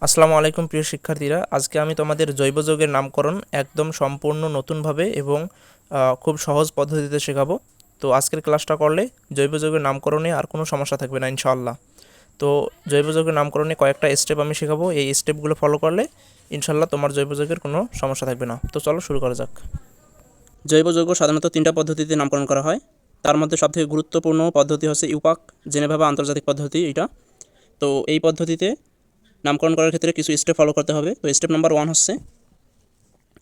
আসসালামু আলাইকুম প্রিয় শিক্ষার্থীরা, আজকে আমি তোমাদের জৈব যৌগের নামকরণ একদম সম্পূর্ণ নতুনভাবে এবং খুব সহজ পদ্ধতিতে শেখাবো। তো আজকের ক্লাসটা করলে জৈব যৌগের নামকরণে আর কোনো সমস্যা থাকবে না ইনশাআল্লাহ। তো জৈব যৌগের নামকরণে কয়েকটা স্টেপ আমি শেখাবো, এই স্টেপগুলো ফলো করলে ইনশাআল্লাহ তোমার জৈব যৌগের কোনো সমস্যা থাকবে না। তো চলো শুরু করা যাক। জৈব যৌগ সাধারণত তিনটা পদ্ধতিতে নামকরণ করা হয়। তার মধ্যে সবথেকে গুরুত্বপূর্ণ পদ্ধতি হচ্ছে ইউপাক, জেনেভা বা আন্তর্জাতিক পদ্ধতি এটা। তো এই পদ্ধতিতে নামকরণ করার ক্ষেত্রে কিছু স্টেপ ফলো করতে হবে। তো স্টেপ নাম্বার 1 হচ্ছে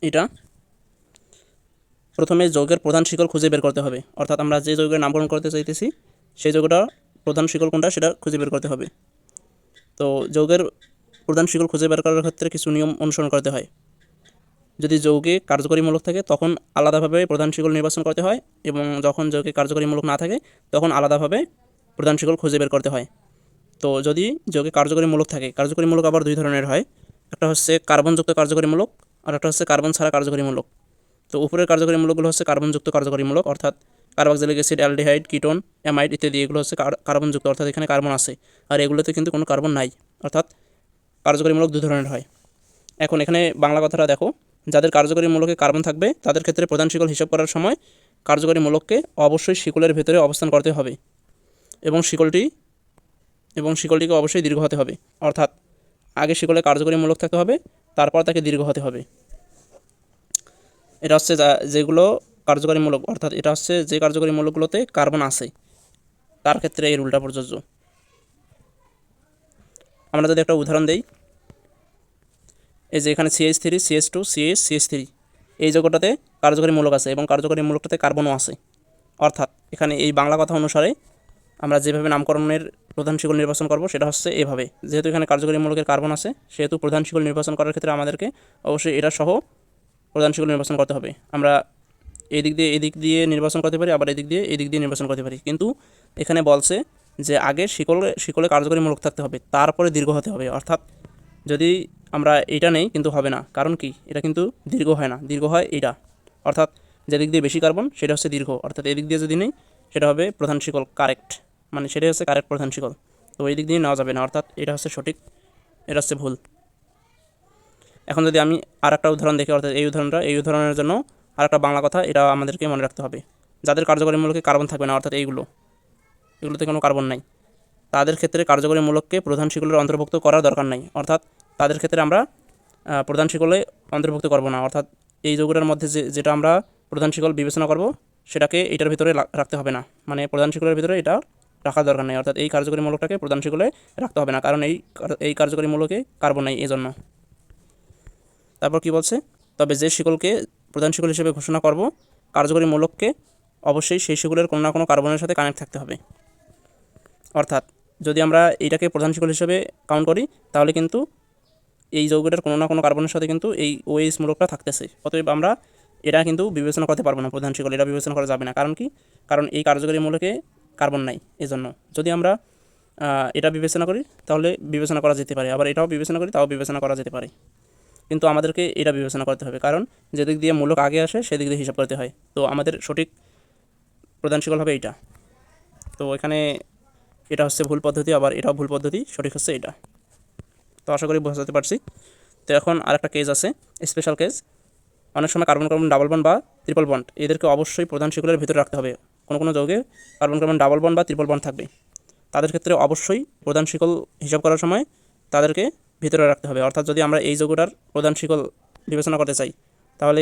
এটা, প্রথমে যৌগের প্রধান শিকল খুঁজে বের করতে হবে। অর্থাৎ আমরা যে যৌগের নামকরণ করতে চাইতেছি সেই যৌগটা প্রধান শিকল কোনটা সেটা খুঁজে বের করতে হবে। তো যৌগের প্রধান শিকল খুঁজে বের করার ক্ষেত্রে কিছু নিয়ম অনুসরণ করতে হয়। যদি যৌগে কার্যকরী মূলক থাকে তখন আলাদাভাবে প্রধান শিকল নির্বাচন করতে হয়, এবং যখন যৌগে কার্যকরী মূলক না থাকে তখন আলাদাভাবে প্রধান শিকল খুঁজে বের করতে হয়। তো যদি যৌগে কার্যকরী মূলক থাকে, কার্যকরী মূলক আবার দুই ধরনের হয়। একটা হচ্ছে কার্বনযুক্ত কার্যকরী মূলক, আর একটা হচ্ছে কার্বন ছাড়া কার্যকরী মূলক। তো উপরের কার্যকরী মূলকগুলো হচ্ছে কার্বনযুক্ত কার্যকরী মূলক, অর্থাৎ carboxylic acid, aldehyde, ketone, amide ইত্যাদি। এগুলো হচ্ছে কার্বনযুক্ত, অর্থাৎ এখানে কার্বন আছে, আর এগুলোতে কিন্তু কোনো কার্বন নাই। অর্থাৎ কার্যকরী মূলক দুই ধরনের হয়। এখন এখানে বাংলা কথাটা দেখো, যাদের কার্যকরী মূলকে কার্বন থাকবে তাদের ক্ষেত্রে প্রধান শিকল হিসাব করার সময় কার্যকরী মূলককে অবশ্যই শিকলের ভেতরে অবস্থান করতে হবে, এবং শিকলটিকে অবশ্যই দীর্ঘ হতে হবে। অর্থাৎ আগে শিকলে কার্যকরী মূলক থাকতে হবে, তারপর তাকে দীর্ঘ হতে হবে। এটা হচ্ছে যেগুলো কার্যকরী মূলক, অর্থাৎ এটা হচ্ছে যে কার্যকরী মূলকগুলোতে কার্বন আছে তার ক্ষেত্রে এই রুলটা প্রযোজ্য। আমরা যদি একটা উদাহরণ দেই, এই যে এখানে CH3, CH2, CH3, এই যৌগটাতে কার্যকরী মূলক আছে এবং কার্যকরী মূলকটাতে কার্বনও আছে। অর্থাৎ এখানে এই বাংলা কথা অনুসারে আমরা যেভাবে নামকরণের প্রধান শিকল নির্বাচন করব সেটা হচ্ছে এভাবে। যেহেতু এখানে কার্যকরী মূলকের কার্বন আছে, সেহেতু প্রধান শিকল নির্বাচন করার ক্ষেত্রে আমাদেরকে অবশ্যই এটা সহ প্রধান শিকল নির্বাচন করতে হবে। আমরা এদিক দিয়ে নির্বাচন করতে পারি, আবার এদিক দিয়ে নির্বাচন করতে পারি, কিন্তু এখানে বলছে যে আগে শিকলে কার্যকরী মূলক থাকতে হবে, তারপরে দীর্ঘ হতে হবে। অর্থাৎ যদি আমরা এটা নেই কিন্তু হবে না, কারণ কি, এটা কিন্তু দীর্ঘ হয় না, দীর্ঘ হয় এটা। অর্থাৎ যেদিক দিয়ে বেশি কার্বন সেটা হচ্ছে দীর্ঘ, অর্থাৎ এদিক দিয়ে যদি নেই সেটা হবে প্রধান শিকল, কারেক্ট, মানে সেটাই হচ্ছে কারেক্ট প্রধান শিকল। তো এই দিক দিয়ে নেওয়া যাবে না, অর্থাৎ এটা হচ্ছে সঠিক, এটা হচ্ছে ভুল। এখন যদি আমি আর একটা উদাহরণ দেখি, অর্থাৎ এই উদাহরণের জন্য আর একটা বাংলা কথা এটা আমাদেরকে মনে রাখতে হবে। যাদের কার্যকরী মূলকে কার্বন থাকবে না, অর্থাৎ এগুলোতে কোনো কার্বন নাই, তাদের ক্ষেত্রে কার্যকরী মূলককে প্রধান শিকলের অন্তর্ভুক্ত করার দরকার নাই। অর্থাৎ তাদের ক্ষেত্রে আমরা প্রধান শিকলে অন্তর্ভুক্ত করব না। অর্থাৎ এই যৌগটার মধ্যে যেটা আমরা প্রধান শিকল বিবেচনা করব সেটাকে এটার ভিতরে রাখতে হবে না, মানে প্রধান শিকলের ভিতরে এটা রাখার দরকার নেই। অর্থাৎ এই কার্যকরী মূলকটাকে প্রধান শিকলে রাখতে হবে না, কারণ এই কার্যকরী মূলকে কার্বন নাই এজন্য। তারপর কি বলছে, তবে যে শিকলকে প্রধান শিকল হিসেবে ঘোষণা করব কার্যকরী মূলককে অবশ্যই সেই শিকলের কোনো না কোনো কার্বনের সাথে কানেক্ট থাকতে হবে। অর্থাৎ যদি আমরা এইটাকে প্রধান শিকল হিসেবে কাউন্ট করি তাহলে কিন্তু এই যৌগটার কোনো না কোনো কার্বনের সাথে কিন্তু এই OH মূলকটা থাকতেছে। অতএব আমরা এটা কিন্তু বিবেচনা করতে পারবো না, প্রধান শিকল এটা বিবেচনা করা যাবে না। কারণ কি, কারণ এই কার্যকরী মূলকে কার্বন নাই এজন্য। যদি আমরা এটা বিবেচনা করি তাহলে বিবেচনা করা যেতে পারে, আবার এটাও বিবেচনা করি তাও বিবেচনা করা যেতে পারে, কিন্তু আমাদেরকে এটা বিবেচনা করতে হবে, কারণ যেদিক দিয়ে মূলক আগে আসে সেদিক দিয়ে হিসাব করতে হয়। তো আমাদের সঠিক প্রধান শিকল হবে এইটা। তো এখানে এটা হচ্ছে ভুল পদ্ধতি, আবার এটাও ভুল পদ্ধতি, সঠিক হচ্ছে এটা। তো আশা করি বোঝাতে পারছি। তো এখন আরেকটা কেস আছে, স্পেশাল কেস। অনেক সময় কার্বন কার্বন ডাবল বন্ড বা ট্রিপল বন্ড এদেরকে অবশ্যই প্রধান শিকলের ভিতরে রাখতে হবে। কোনো যৌগে কার্বন কার্বন ডাবল বন্ড বা ট্রিপল বন্ড থাকবে, তাদের ক্ষেত্রে অবশ্যই প্রধান শিকল হিসাব করার সময় তাদেরকে ভিতরে রাখতে হবে। অর্থাৎ যদি আমরা এই যৌগটার প্রধান শিকল বিবেচনা করতে চাই তাহলে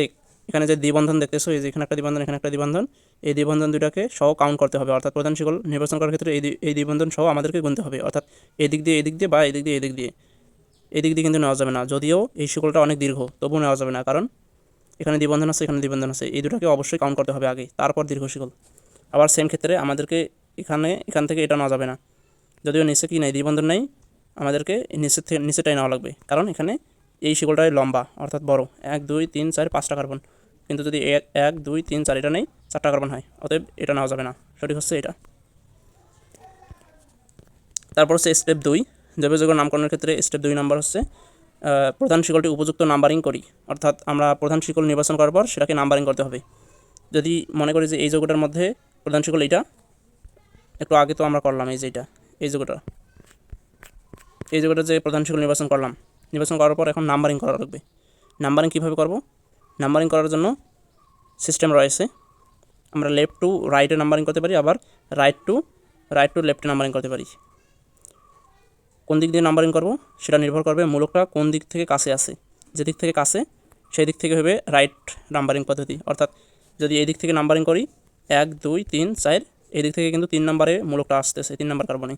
এখানে যে দ্বিবন্ধন দেখতেছো, এই যে এখানে একটা দ্বিবন্ধন, এখানে একটা দ্বিবন্ধন, এই দ্বিবন্ধন দুটাকে সহ কাউন্ট করতে হবে। অর্থাৎ প্রধান শিকল নির্বাচন করার ক্ষেত্রে এই দ্বিবন্ধন সহ আমাদেরকে গুনতে হবে। অর্থাৎ এদিক দিয়ে বা এদিক দিয়ে কিন্তু নেওয়া যাবে না। যদিও এই শিকলটা অনেক দীর্ঘ তবুও নেওয়া যাবে না, কারণ এখানে দ্বিবন্ধন আছে, এখানে দ্বিবন্ধন আছে, এই দুটাকে অবশ্যই কাউন্ট করতে হবে আগে, তারপর দীর্ঘ শিকল। আবার সেম ক্ষেত্রে আমাদেরকে এখান থেকে এটা নেওয়া যাবে না। যদিও নিচে কি নাই, দ্বিবন্ধন নেই, আমাদেরকে নিচেটাই নেওয়া লাগবে, কারণ এখানে এই শিকলটাই লম্বা, অর্থাৎ বড়, 1 2 3 4 5টা কার্বন। কিন্তু যদি 1 2 3 4 এটা নেই, 4টা কার্বন হয়, অতএব এটা নেওয়া যাবে না, সঠিক হচ্ছে এটা। তারপর হচ্ছে স্টেপ 2, জৈব যৌগের নামকরণের ক্ষেত্রে স্টেপ 2 নাম্বার হচ্ছে প্রধান শিকলটি উপযুক্ত নাম্বারিং করি। অর্থাৎ আমরা প্রধান শিকল নির্বাচন করার পর সেটাকে নাম্বারিং করতে হবে। যদি মনে করি যে এই যৌগটার মধ্যে প্রধান শিকল এইটা, একটু আগে তো আমরা করলাম এই যে এই যৌগটার যে প্রধান শিকল নির্বাচন করলাম, নির্বাচন করার পর এখন নাম্বারিং করা লাগবে। নাম্বারিং কীভাবে করব? নাম্বারিং করার জন্য সিস্টেম রয়েছে। আমরা লেফট টু রাইটে নাম্বারিং করতে পারি, আবার রাইট টু লেফটে নাম্বারিং করতে পারি। কোন দিক দিয়ে নাম্বারিং করব সেটা নির্ভর করবে মূলকটা কোন দিক থেকে কাছে আসে। যে দিক থেকে কাছে সেই দিক থেকে হবে রাইট নাম্বারিং পদ্ধতি। অর্থাৎ যদি এই দিক থেকে নাম্বারিং করি 1 2 3 4, এই দিক থেকে কিন্তু 3 নম্বরে মূলকটা আসতেছে, 3 নম্বর কার্বনে।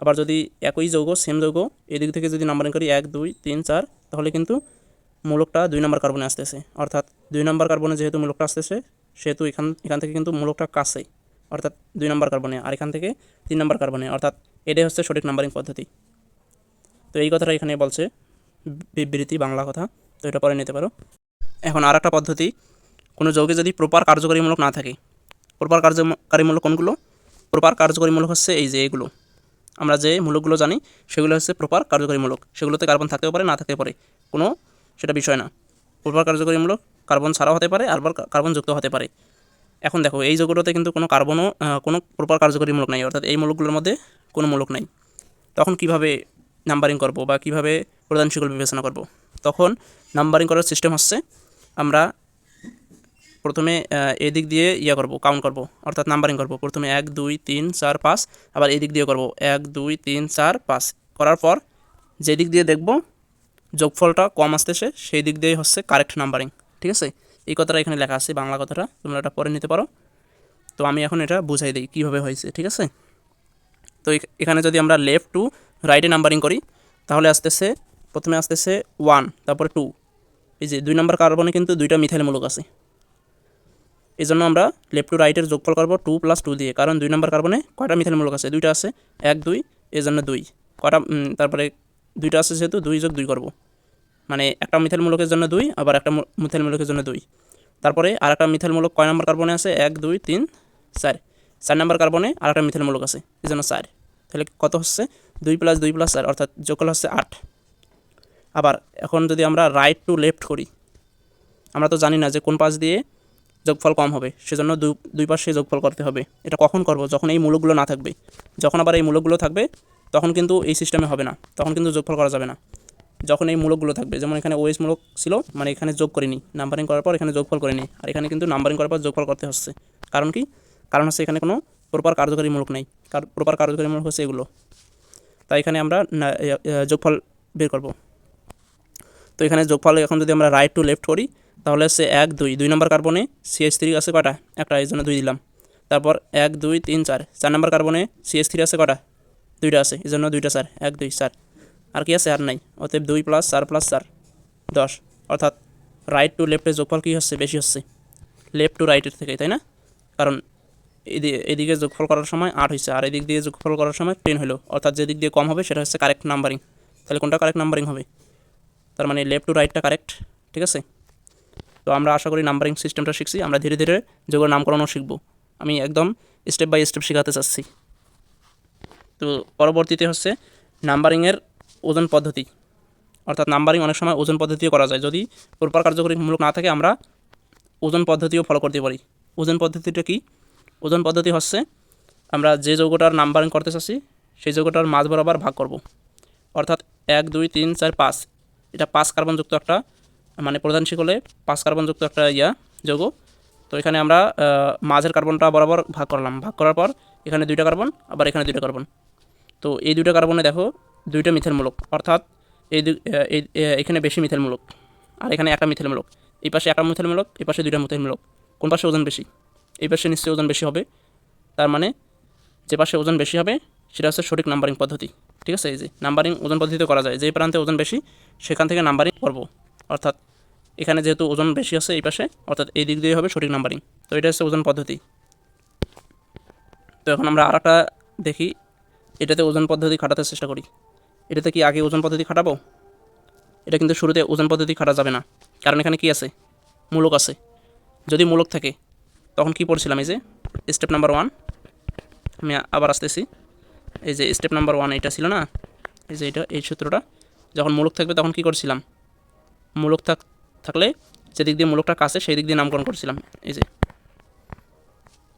আবার যদি একই যৌগ সেম যৌগ এই দিক থেকে যদি নাম্বারিং করি 1 2 3 4, তাহলে কিন্তু মূলকটা 2 নম্বর কার্বনে আসতেছে। অর্থাৎ 2 নম্বর কার্বনে যেহেতু মূলকটা আসতেছে সেহেতু এখান থেকে কিন্তু মূলকটা কাছে, অর্থাৎ 2 নম্বর কার্বনে, আর এখান থেকে 3 নম্বর কার্বনে। অর্থাৎ এটাই হচ্ছে সঠিক নাম্বারিং পদ্ধতি। তো এই কথাটা এখানে বলছে, বিবৃতি বাংলা কথা, তো এটা পরে নিতে পারো। এখন আর একটা পদ্ধতি, কোনো যৌগে যদি প্রপার কার্যকরীমূলক না থাকে। প্রপার কার্যকারীমূলক কোনগুলো? প্রপার কার্যকরীমূলক হচ্ছে এই যে এগুলো, আমরা যে মূলকগুলো জানি সেগুলো হচ্ছে প্রপার কার্যকরীমূলক। সেগুলোতে কার্বন থাকতেও পারে, না থাকতে পারে, কোনো সেটা বিষয় না। প্রপার কার্যকরীমূলক কার্বন ছাড়াও হতে পারে, আবার কার্বন যুক্ত হতে পারে। এখন দেখো এই যৌগটাতে কিন্তু কোনো কার্বনও কোনো প্রপার কার্যকরীমূলক নাই, অর্থাৎ এই মূলকগুলোর মধ্যে কোনো মূলক নাই। তখন কিভাবে নাম্বারিং করব বা কিভাবে প্রধান শিকল বিবেচনা করব? তখন নাম্বারিং করার সিস্টেম হচ্ছে, আমরা প্রথমে এদিক দিয়ে করব, কাউন্ট করব, অর্থাৎ নাম্বারিং করব। প্রথমে 1 2 3 4 5, আবার এদিক দিয়ে করব 1 2 3 4 5। করার পর যেদিক দিয়ে দেখব যোগফলটা কম আসতেছে সেই দিক দিয়েই হচ্ছে কারেক্ট নাম্বারিং। ঠিক আছে, এই কথাটা এখানে লেখা আছে, বাংলা কথাটা তোমরা এটা পরে নিতে পারো। তো আমি এখন এটা বুঝাই দিই কীভাবে হয়েছে। ঠিক আছে, তো এখানে যদি আমরা লেফট টু রাইটে নাম্বারিং করি তাহলে আসতেছে, প্রথমে আসতেছে 1, তারপরে 2। এই যে 2 নম্বর কার্বনে কিন্তু 2টা মিথাইল মূলক আছে, এই জন্য আমরা লেফট টু রাইটের যোগফল করব 2 + 2 দিয়ে। কারণ 2 নম্বর কার্বনে কয়টা মিথাইল মূলক আছে? 2টা আছে, 1 2, এই জন্য 2। কয়টা তারপরে 2টা আছে যেহেতু 2 + 2 করব, মানে একটা মিথাইল মূলকের জন্য 2, আবার একটা মিথাইল মূলকের জন্য 2। তারপরে আর একটা মিথাইল মূলক কয় নম্বর কার্বনে আছে? 1 2 3 4, 4 নম্বর কার্বনে আর একটা মিথাইল মূলক আছে, এই জন্য 4। তাহলে কত হচ্ছে? 2 + 2 + 4, অর্থাৎ যোগফল হচ্ছে 8। আবার এখন যদি আমরা রাইট টু লেফট করি, আমরা তো জানি না যে কোন পাশ দিয়ে যোগফল কম হবে, সেজন্য দুই পাশে যোগফল করতে হবে। এটা কখন করব? যখন এই মূলকগুলো না থাকবে। যখন আবার এই মূলকগুলো থাকবে তখন কিন্তু এই সিস্টেমে হবে না, তখন কিন্তু যোগফল করা যাবে না। যখন এই মূলকগুলো থাকবে, যেমন এখানে ওএস মূলক ছিল, মানে এখানে যোগ করিনি, নাম্বারিং করার পর এখানে যোগফল করিনি, আর এখানে কিন্তু নাম্বারিং করার পর যোগফল করতে হচ্ছে। কারণ কি? কারণ হচ্ছে এখানে কোনো প্রপার কার্যকরী মূলক নেই। প্রপার কার্যকরী মূলক হচ্ছে এগুলো, তাই এখানে আমরা যোগফল বের করব। তো এখানে যোগফল এখন যদি আমরা রাইট টু লেফট করি তাহলে হচ্ছে 1 2, 2 নম্বর কার্বনে CH3 আছে কয়টা? একটা, এই জন্য 2 দিলাম। তারপর 1 2 3 4, 4 নম্বর কার্বনে CH3 আছে কয়টা? 2টা আছে, এই জন্য 2টা 4, 1 2 4। আর কি আছে? আর নাই। অতএব 2 + 4 + 4 10। অর্থাৎ রাইট টু লেফটের যোগফল কী হচ্ছে? বেশি হচ্ছে লেফট টু রাইটের থেকে, তাই না? কারণ এদিকে যোগফল করার সময় 8 হয়েছে, আর এদিক দিয়ে যোগফল করার সময় 10 হলো। অর্থাৎ যে দিক দিয়ে কম হবে সেটা হচ্ছে কারেক্ট নাম্বারিং। তাহলে কোনটা কারেক্ট নাম্বারিং হবে? তার মানে লেফট টু রাইটটা কারেক্ট। ঠিক আছে, তো আমরা আশা করি নাম্বারিং সিস্টেমটা শিখছি। আমরা ধীরে ধীরে যৌগের নামকরণও শিখব। আমি একদম স্টেপ বাই স্টেপ শেখাতে চাচ্ছি। তো পরবর্তীতে হচ্ছে নাম্বারিংয়ের ওজন পদ্ধতি, অর্থাৎ নাম্বারিং অনেক সময় ওজন পদ্ধতিও করা যায়। যদি প্রপার কার্যকরীমূলক না থাকে আমরা ওজন পদ্ধতিও ফলো করতে পারি। ওজন পদ্ধতিটা কি? ওজন পদ্ধতি হচ্ছে আমরা যে যৌগটার নাম্বারিং করতে চাচ্ছি সেই যৌগটার মাঝ বরাবর ভাগ করব। অর্থাৎ 1 2 3 4 5, এটা 5 কার্বনযুক্ত একটা, মানে প্রধান শিকলে 5 কার্বনযুক্ত একটা যৌগ। তো এখানে আমরা মাঝের কার্বনটা বরাবর ভাগ করলাম। ভাগ করার পর এখানে 2টা কার্বন, আবার এখানে 2টা কার্বন। তো এই 2টা কার্বনে দেখো 2টা মিথেল মূলক, অর্থাৎ এখানে বেশি মিথেল মূলক, আর এখানে একটা মিথেল মূলক। এই পাশে একটা মিথেল মূলক, এই পাশে 2টা মিথেল মূলক। কোন পাশে ওজন বেশি? এই পাশে নিশ্চয়ই ওজন বেশি হবে। তার মানে যে পাশে ওজন বেশি হবে সেটা হচ্ছে সঠিক নাম্বারিং পদ্ধতি। ঠিক আছে, এই যে নাম্বারিং ওজন পদ্ধতিতে করা যায়। যেই প্রান্তে ওজন বেশি সেখান থেকে নাম্বারিং করব। অর্থাৎ এখানে যেহেতু ওজন বেশি আছে এই পাশে, অর্থাৎ এই দিক দিয়ে হবে সঠিক নাম্বারিং। তো এটা হচ্ছে ওজন পদ্ধতি। তো এখন আমরা আর একটা দেখি, এটাতে ওজন পদ্ধতি খাটাতে চেষ্টা করি। এটাতে কি আগে ওজন পদ্ধতি খাটাবো? এটা কিন্তু শুরুতে ওজন পদ্ধতি খাটা যাবে না, কারণ এখানে কি আছে? মূলক আছে। যদি মূলক থাকে তখন কি পড়ছিলাম? এই যে স্টেপ নাম্বার 1, আমি আবার আসতেছি। এই যে স্টেপ নাম্বার 1 এটা ছিল না, এই যে এটা, এই সূত্রটা। যখন মূলক থাকবে তখন কি করছিলাম? মূলক থাকলে যেদিক দিয়ে মূলকটা কাছে সেই দিক দিয়ে নামকরণ করছিলাম। এই যে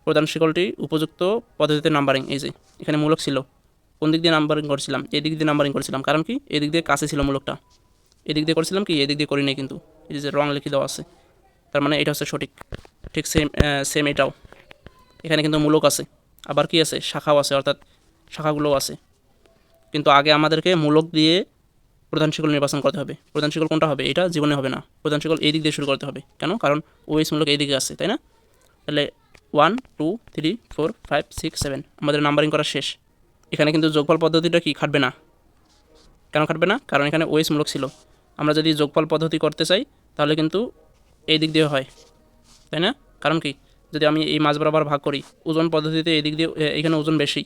প্রধান শিকলটি উপযুক্ত পদ্ধতিতে নাম্বারিং, এই যে এখানে মূলক ছিল, কোন দিক দিয়ে নাম্বারিং করছিলাম? এই দিক দিয়ে নাম্বারিং করছিলাম। কারণ কি? এই দিক দিয়ে কাছে ছিল মূলকটা, এদিক দিয়ে করেছিলাম কি, এদিক দিয়ে করি নাই, কিন্তু এই যে রং লিখে দেওয়া আছে, তার মানে এটা হচ্ছে সঠিক। ঠিক সেম এটাও, এখানে কিন্তু মূলক আছে, আবার কি আছে, শাখাও আছে, অর্থাৎ শাখাগুলোও আছে। কিন্তু আগে আমাদেরকে মূলক দিয়ে প্রধান শিকল নির্বাচন করতে হবে। প্রধান শিকল কোনটা হবে, এটা জীবনে হবে না। প্রধান শিকল এই দিক দিয়ে শুরু করতে হবে, কেন, কারণ ওএস মূলক এই দিকে আছে, তাই না? তাহলে 1 2 3 4 5 6 7 আমাদের নাম্বারিং করা শেষ। এখানে কিন্তু যোগফল পদ্ধতিটা কি খাটবে না। কেন খাটবে না, কারণ এখানে ওএস মূলক ছিল। আমরা যদি যোগফল পদ্ধতি করতে চাই তাহলে কিন্তু এই দিক দিয়ে হয়, তাই না? কারণ কি, যদি আমি এই মাঝ বরাবর ভাগ করি, ওজন পদ্ধতিতে এই দিক দিয়ে এখানে ওজন বেশি।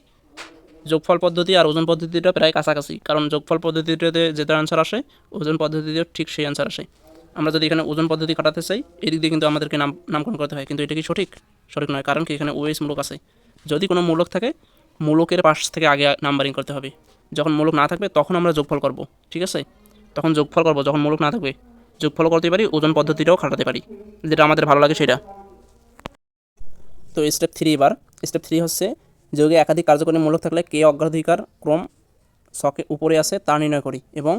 যোগফল পদ্ধতি আর ওজন পদ্ধতিটা প্রায় কাছাকাছি, কারণ যোগফল পদ্ধতিটাতে যেটা অ্যান্সার আসে ওজন পদ্ধতিতেও ঠিক সেই অ্যান্সার আসে। আমরা যদি এখানে ওজন পদ্ধতি কাটাতে চাই, এদিক দিয়ে কিন্তু আমাদেরকে নামকরণ করতে হয়, কিন্তু এটা কি সঠিক? সঠিক নয়, কারণ কি, এখানে ওএস মূলক আছে। যদি কোনো মূলক থাকে, মূলকের পাশ থেকে আগে নাম্বারিং করতে হবে। যখন মূলক না থাকবে তখন আমরা যোগফল করব, ঠিক আছে? তখন যোগফল করব যখন মূলক না থাকবে। যোগফল করতে পারি, ওজন পদ্ধতিটাও খাটাতে পারি, যেটা আমাদের ভালো লাগে সেটা। তো স্টেপ 3 এবার। স্টেপ 3 হচ্ছে যোগে একাধিক কার্যকরী মূলক থাকলে কে অগ্রাধিকার ক্রম ছকে উপরে আছে তা নির্ণয় করি এবং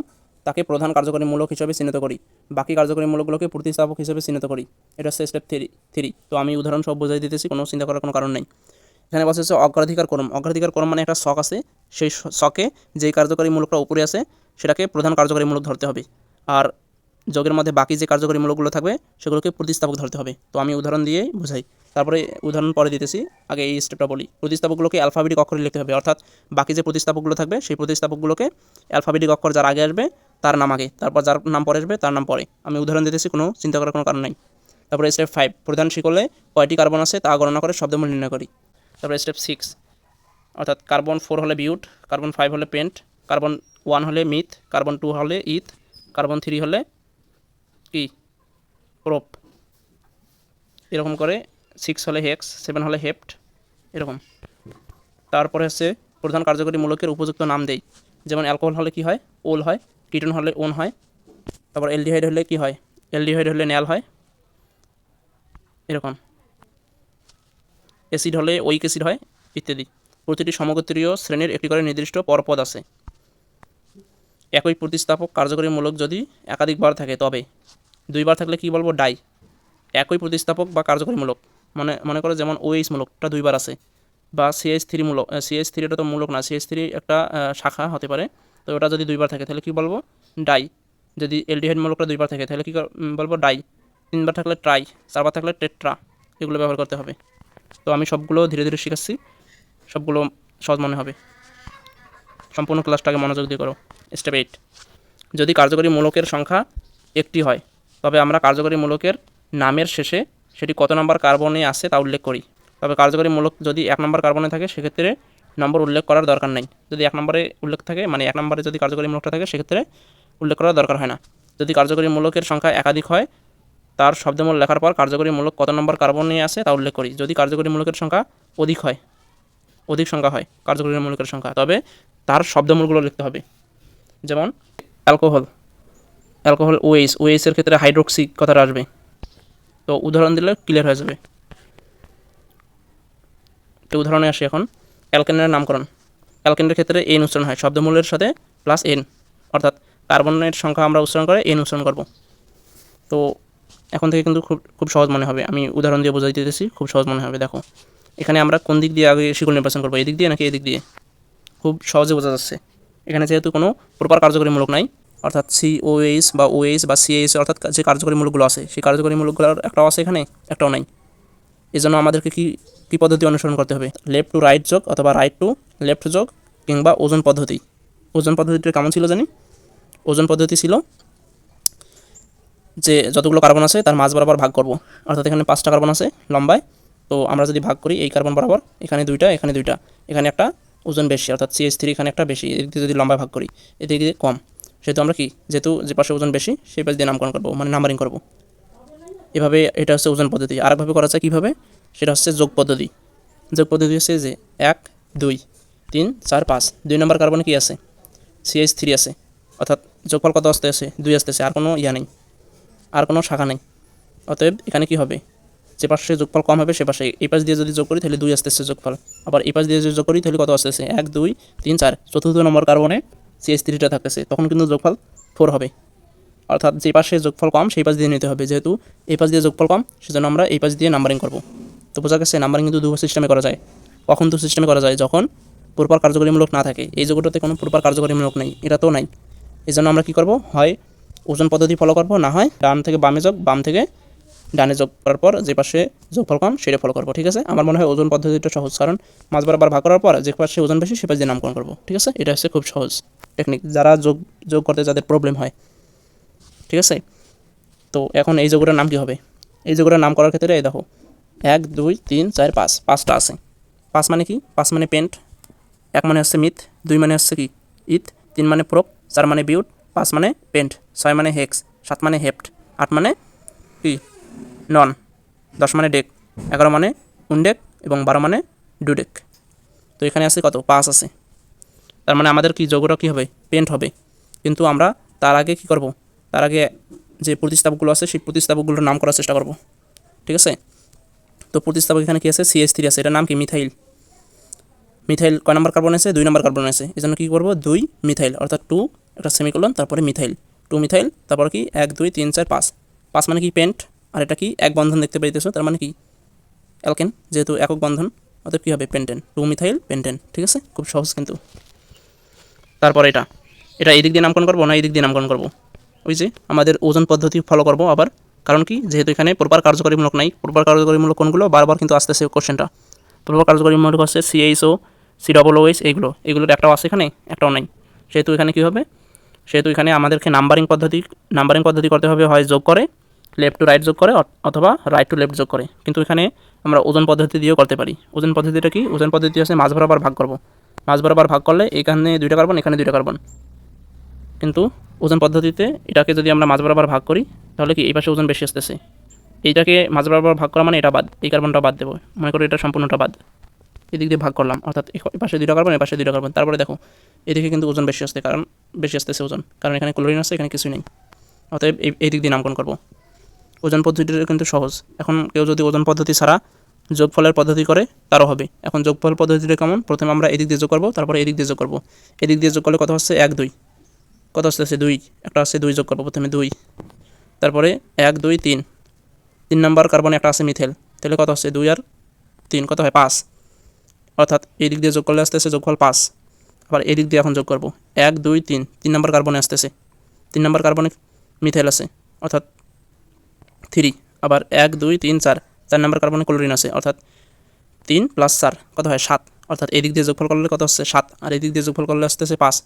তাকে প্রধান কার্যকরী মূলক হিসেবে চিহ্নিত করি। বাকি কার্যকরী মূলকগুলোকে প্রতিস্থাপক হিসেবে চিহ্নিত করি। এটা হচ্ছে স্টেপ 3। তো আমি উদাহরণ সব বোঝাই দিতেছি, কোনো চিন্তা করার কোনো কারণ নেই। এখানে বলছে হচ্ছে অগ্রাধিকার ক্রম। অগ্রাধিকার ক্রম মানে একটা ছক আছে, সেই ছকে যেই কার্যকরী মূলকটা উপরে আছে সেটাকে প্রধান কার্যকরী মূলক ধরতে হবে, আর যোগের মধ্যে বাকি যে কার্যকরী মূলকগুলো থাকবে সেগুলোকে প্রতিস্থাপক ধরতে হবে। তো আমি উদাহরণ দিয়েই বুঝাই, তারপরে উদাহরণ পরে দিতেছি, আগে এই স্টেপটা বলি। প্রতিস্থাপকগুলোকে অ্যালফাবেটিক অক্ষরে লিখতে হবে, অর্থাৎ বাকি যে প্রতিস্থাপকগুলো থাকবে সেই প্রতিস্থাপকগুলোকে অ্যালফাবেটিক অক্ষর যার আগে আসবে তার নাম আগে, তারপর যার নাম পরে আসবে তার নাম পরে। আমি উদাহরণ দিতেছি, কোনো চিন্তা করার কোনো কারণ নেই। তারপরে স্টেপ 5, প্রধান শিকলে কয়টি কার্বন আছে তা গণনা করে শব্দমূল নির্ণয় করি। তারপরে স্টেপ 6, অর্থাৎ কার্বন 4 হলে বিউট, কার্বন 5 হলে পেন্ট, কার্বন 1 হলে মিথ, কার্বন 2 হলে ইথ, কার্বন 3 হলে কি, প্রোপ। এরকম করে 6 হলে হেক্স, 7 হলে হেপ্ট, এরকম। তারপরে হচ্ছে প্রধান কার্যকরী মূলকের উপযুক্ত নাম দেই, যেমন অ্যালকোহল হলে কি হয়, ওল হয়, কিটোন হলে ওন হয়, তারপর অ্যালডিহাইড হলে কি হয়, অ্যালডিহাইড হলে ন্যাল হয়, এরকম। অ্যাসিড হলে ওইক অ্যাসিড হয়, ইত্যাদি। প্রতিটি সমগোত্রীয় শ্রেণীর একটি করে নির্দিষ্ট পরপদ আছে। একই প্রতিস্থাপক কার্যকরী মূলক যদি একাধিকবার থাকে তবে, দুইবার থাকলে কি বলবো, ডাই। একই প্রতিস্থাপক বা কার্যকরী মূলক, মনে করো যেমন ওএইচ মূলকটা দুইবার আছে, বা CH3 মূলক, CH3 এটা তো মূলক না, CH3 একটা শাখা হতে পারে, তো ওটা যদি দুইবার থাকে তাহলে কি বলবো, ডাই। যদি অ্যালডিহাইড মূলকটা দুইবার থাকে তাহলে কি বলবো, ডাই। তিনবার থাকলে ট্রাই, চারবার থাকলে টেট্রা, এগুলো ব্যবহার করতে হবে। তো আমি সবগুলো ধীরে ধীরে শিখাচ্ছি, সবগুলো সহজ মনে হবে। সম্পূর্ণ ক্লাসটাকে মনোযোগ দিয়ে করো। স্টেপ 8, যদি কার্যকরী মূলকের সংখ্যা একটি হয় তবে আমরা কার্যকরী মূলকের নামের শেষে সেটি কত নম্বর কার্বনে আছে তা উল্লেখ করি। তবে কার্যকরী মূলক যদি 1 নম্বর কার্বনে থাকে সেক্ষেত্রে নম্বর উল্লেখ করার দরকার নেই। যদি 1 নম্বরে উল্লেখ থাকে, মানে 1 নম্বরে যদি কার্যকরী মূলকটা থাকে সেক্ষেত্রে উল্লেখ করার দরকার হয় না। যদি কার্যকরী মূলকের সংখ্যা একাধিক হয় তার শব্দমূল লেখার পর কার্যকরী মূলক কত নম্বর কার্বনে আছে তা উল্লেখ করি। যদি কার্যকরী মূলকের সংখ্যা অধিক হয়, অধিক সংখ্যা হয় কার্যকরী মূলকের সংখ্যা, তবে তার শব্দমূলগুলো লিখতে হবে। যেমন অ্যালকোহল, অ্যালকোহল ওএইচ, ওএইচের ক্ষেত্রে হাইড্রোক্সি কথাটা আসবে। তো উদাহরণ দিলে ক্লিয়ার হয়ে যাবে। তো উদাহরণে আসি এখন। অ্যালকেনের নামকরণ। অ্যালকেনের ক্ষেত্রে এন উচ্চারণ হয় শব্দমূলের সাথে প্লাস এন, অর্থাৎ কার্বনের সংখ্যা আমরা উচ্চারণ করে এন উচ্চারণ করব। তো এখন থেকে কিন্তু খুব খুব সহজ মনে হবে, আমি উদাহরণ দিয়ে বোঝাই দিতেছি, খুব সহজ মনে হবে। দেখো এখানে আমরা কোন দিক দিয়ে আগে শিকল নির্বাচন করবো, এদিক দিয়ে নাকি এদিক দিয়ে, খুব সহজে বোঝা যাচ্ছে। এখানে যেহেতু কোনো প্রপার কার্যকরী মূলক নাই, অর্থাৎ COH বা OH বা CH, অর্থাৎ যে কার্যকরী মূলকগুলো আছে সেই কার্যকরী মূলকগুলোর একটাও আছে এখানে, একটাও নাই। এই জন্য আমাদেরকে কী পদ্ধতি অনুসরণ করতে হবে, লেফট টু রাইট যোগ অথবা রাইট টু লেফট যোগ, কিংবা ওজন পদ্ধতি। ওজন পদ্ধতিটা কেমন ছিল জানি, ওজন পদ্ধতি ছিল যে যতগুলো কার্বন আছে তার মাঝ বরাবর ভাগ করব, অর্থাৎ এখানে 5টা কার্বন আছে লম্বায়, তো আমরা যদি ভাগ করি এই কার্বন বরাবর, এখানে 2টা, এখানে 2টা, এখানে একটা ওজন বেশি অর্থাৎ CH3, এখানে একটা বেশি, এদিকে যদি লম্বায় ভাগ করি এদিকে কম, সেহেতু আমরা কি, যেহেতু যে পাশে ওজন বেশি সেই পাশ দিয়ে নামকরণ করবো, মানে নাম্বারিং করব। এভাবে এটা হচ্ছে ওজন পদ্ধতি। আরেকভাবে করা যায় কীভাবে, সেটা হচ্ছে যোগ পদ্ধতি। যোগ পদ্ধতি হচ্ছে যে 1 2 3 4 5, 2 নম্বর কার্বনে কি আছে, CH3 আছে, অর্থাৎ যোগফল কত আসতেছে, 2 আসতেছে, আর কোনো ইয়া নেই, আর কোনো শাখা নেই। অতএব এখানে কি হবে, যে পাশে যোগফল কম হবে সে পাশে, এই পাশ দিয়ে যদি যোগ করি তাহলে 2 আসতেছে যোগফল, আবার এই পাশ দিয়ে যদি যোগ করি তাহলে কত আসতেছে, 1 2 3 4, চতুর্থ নম্বর কার্বনে CH3টা থাকতেছে, তখন কিন্তু যোগফল 4 হবে। অর্থাৎ যে পাশে যোগফল কম সেই পাশ দিয়ে নিতে হবে, যেহেতু এই পাশ দিয়ে যোগফল কম সেজন্য আমরা এই পাশ দিয়ে নাম্বারিং করব। তো বোঝা গেছে নাম্বারিং কিন্তু দুটো সিস্টেমে করা যায়। কখন দু সিস্টেমে করা যায়? যখন পূর্বর কার্যকরীমূলক না থাকে। এই যোগটাতে কোনো পূর্বর কার্যকরীমূলক নেই, এটাতেও নাই। এই জন্য আমরা কী করব, হয় ওজন পদ্ধতি ফলো করব, না হয় ডান থেকে বামে যোগ, বাম থেকে ডানে যোগ করার পর যে পাশে যোগফল কম সেটা ফলো করবো। ঠিক আছে, আমার মনে হয় ওজন পদ্ধতিটা সহজ, কারণ মাঝ বরাবর ভাগ করার পর যে পাশে ওজন বেশি সে পাশ দিয়ে নামকরণ করবো। ঠিক আছে, এটা হচ্ছে খুব সহজ টেকনিক যারা যোগ যোগ করতে যাদের প্রবলেম হয়। ঠিক আছে, তো এখন এই যোগটার নাম কী হবে? এই যোগটার নাম করার ক্ষেত্রে এই দেখো 1 2 3 4 5 পাঁচটা আছে। 5 মানে কি? 5 মানে পেন্ট, 1 মানে হচ্ছে মিথ, 2 মানে হচ্ছে কি ইথ, 3 মানে প্রোপ, 4 মানে বিউট, 5 মানে পেন্ট, 6 মানে হেক্স, 7 মানে হেপ্ট, 8 মানে কি নন, 10 মানে ডেক, 11 মানে উনডেক এবং 12 মানে ডুডেক। তো এখানে আছে কত? 5 আছে। তার মানে আমাদের কি যোগটা কী হবে? পেন্ট হবে। কিন্তু আমরা তার আগে কি করব? তার আগে যে প্রতিস্থাপকগুলো আছে সেই প্রতিস্থাপকগুলোর নাম করার চেষ্টা করব। ঠিক আছে, তো প্রতিস্থাপক এখানে কি আছে? CH3 আছে, এটার নাম কি? মিথাইল। মিথাইল কয় নম্বর কার্বন আছে? 2 নম্বর কার্বন আছে, এই জন্য কী করবো? 2 মিথাইল, অর্থাৎ 2 একটা সেমিকোলন তারপরে মিথাইল, 2 মিথাইল, তারপর কি 1 2 3 4 5। 5 মানে কি? পেন্ট, আর এটা কি? এক বন্ধন দেখতে পাইতেছো, তার মানে কি অ্যালকেন, যেহেতু একক বন্ধন অতএব কী হবে? Pentane, 2 methyl pentane. ঠিক আছে, খুব সহজ কিন্তু। তারপর এটা এটা এই দিক দিয়ে নামকরণ করবো না এই দিক দিয়ে নামকরণ করবো? ওই যে আমাদের ওজন পদ্ধতি ফলো করবো আবার, কারণ কি? যেহেতু এখানে প্রপার কার্যকরীমূলক নাই। প্রপার কার্যকরীমূলক কোনগুলো? বারবার কিন্তু আসতেছে কোশ্চেনটা। প্রপার কার্যকরীমূলক হচ্ছে CHO, COOH, এগুলোর একটাও আছে এখানে, একটাও নাই। সেহেতু এখানে কী হবে? সেহেতু এখানে আমাদেরকে নাম্বারিং পদ্ধতি করতে হবে, হয় যোগ করে লেফট টু রাইট যোগ করে অথবা রাইট টু লেফট যোগ করে। কিন্তু এখানে আমরা ওজন পদ্ধতি দিয়েও করতে পারি। ওজন পদ্ধতিটা কি? ওজন পদ্ধতি হচ্ছে মাঝ বরাবর ভাগ করব। মাঝ বরাবর ভাগ করলে এখানে 2টা কার্বন, এখানে 2টা কার্বন। কিন্তু ওজন পদ্ধতিতে এটাকে যদি আমরা মাঝ বরাবর ভাগ করি তাহলে কি এই পাশে ওজন বেশি আসতেছে। এইটাকে মাঝ বরাবর ভাগ করা মানে এটা বাদ, এই কার্বনটা বাদ দেবো, মনে করি এটা সম্পূর্ণটা বাদ। এদিক দিয়ে ভাগ করলাম, অর্থাৎ এই পাশে 2টা কার্বন, এই পাশে 2টা কার্বন। তারপরে দেখো এদিকে কিন্তু ওজন বেশি আসছে, কারণ বেশি আসতেছে ওজন, কারণ এখানে ক্লোরিন আছে, এখানে কিছুই নেই। অতএব এই দিক দিয়ে নামকরণ করবো। ওজন পদ্ধতিটা কিন্তু সহজ। এখন কেউ যদি ওজন পদ্ধতি ছাড়া যোগফলের পদ্ধতি করে তারও হবে। এখন যোগফল পদ্ধতিটা কেমন? প্রথমে আমরা এদিক দিয়ে যোগ করবো, তারপরে এদিক দিয়ে যোগ করবো। এদিক দিয়ে যোগ করলে কত হচ্ছে? 1 2, কত আসতেছে? 2, একটা আছে 2 যোগ করবো, প্রথমে 2, তারপরে 1 2 3, 3 নম্বর কার্বনে একটা আছে মিথেল, তাহলে কত হচ্ছে? 2 আর 3 কত হয়? 5। অর্থাৎ এই দিক দিয়ে যোগ করলে আসতেছে যোগফল 5। আবার এই দিক দিয়ে এখন যোগ করবো 1 2 3, 3 নম্বর কার্বনে আসতেছে, 3 নম্বর কার্বনে মিথাইল আছে, অর্থাৎ 3। আবার 1 2 3 4, 4 নম্বর কার্বনে ক্লোরিন আছে, অর্থাৎ 3 + 4 কত হয়? 7। অর্থাৎ এই দিক দিয়ে যোগফল করলে কত হচ্ছে? 7, আর এই দিক দিয়ে যোগফল করলে আসতেছে 5।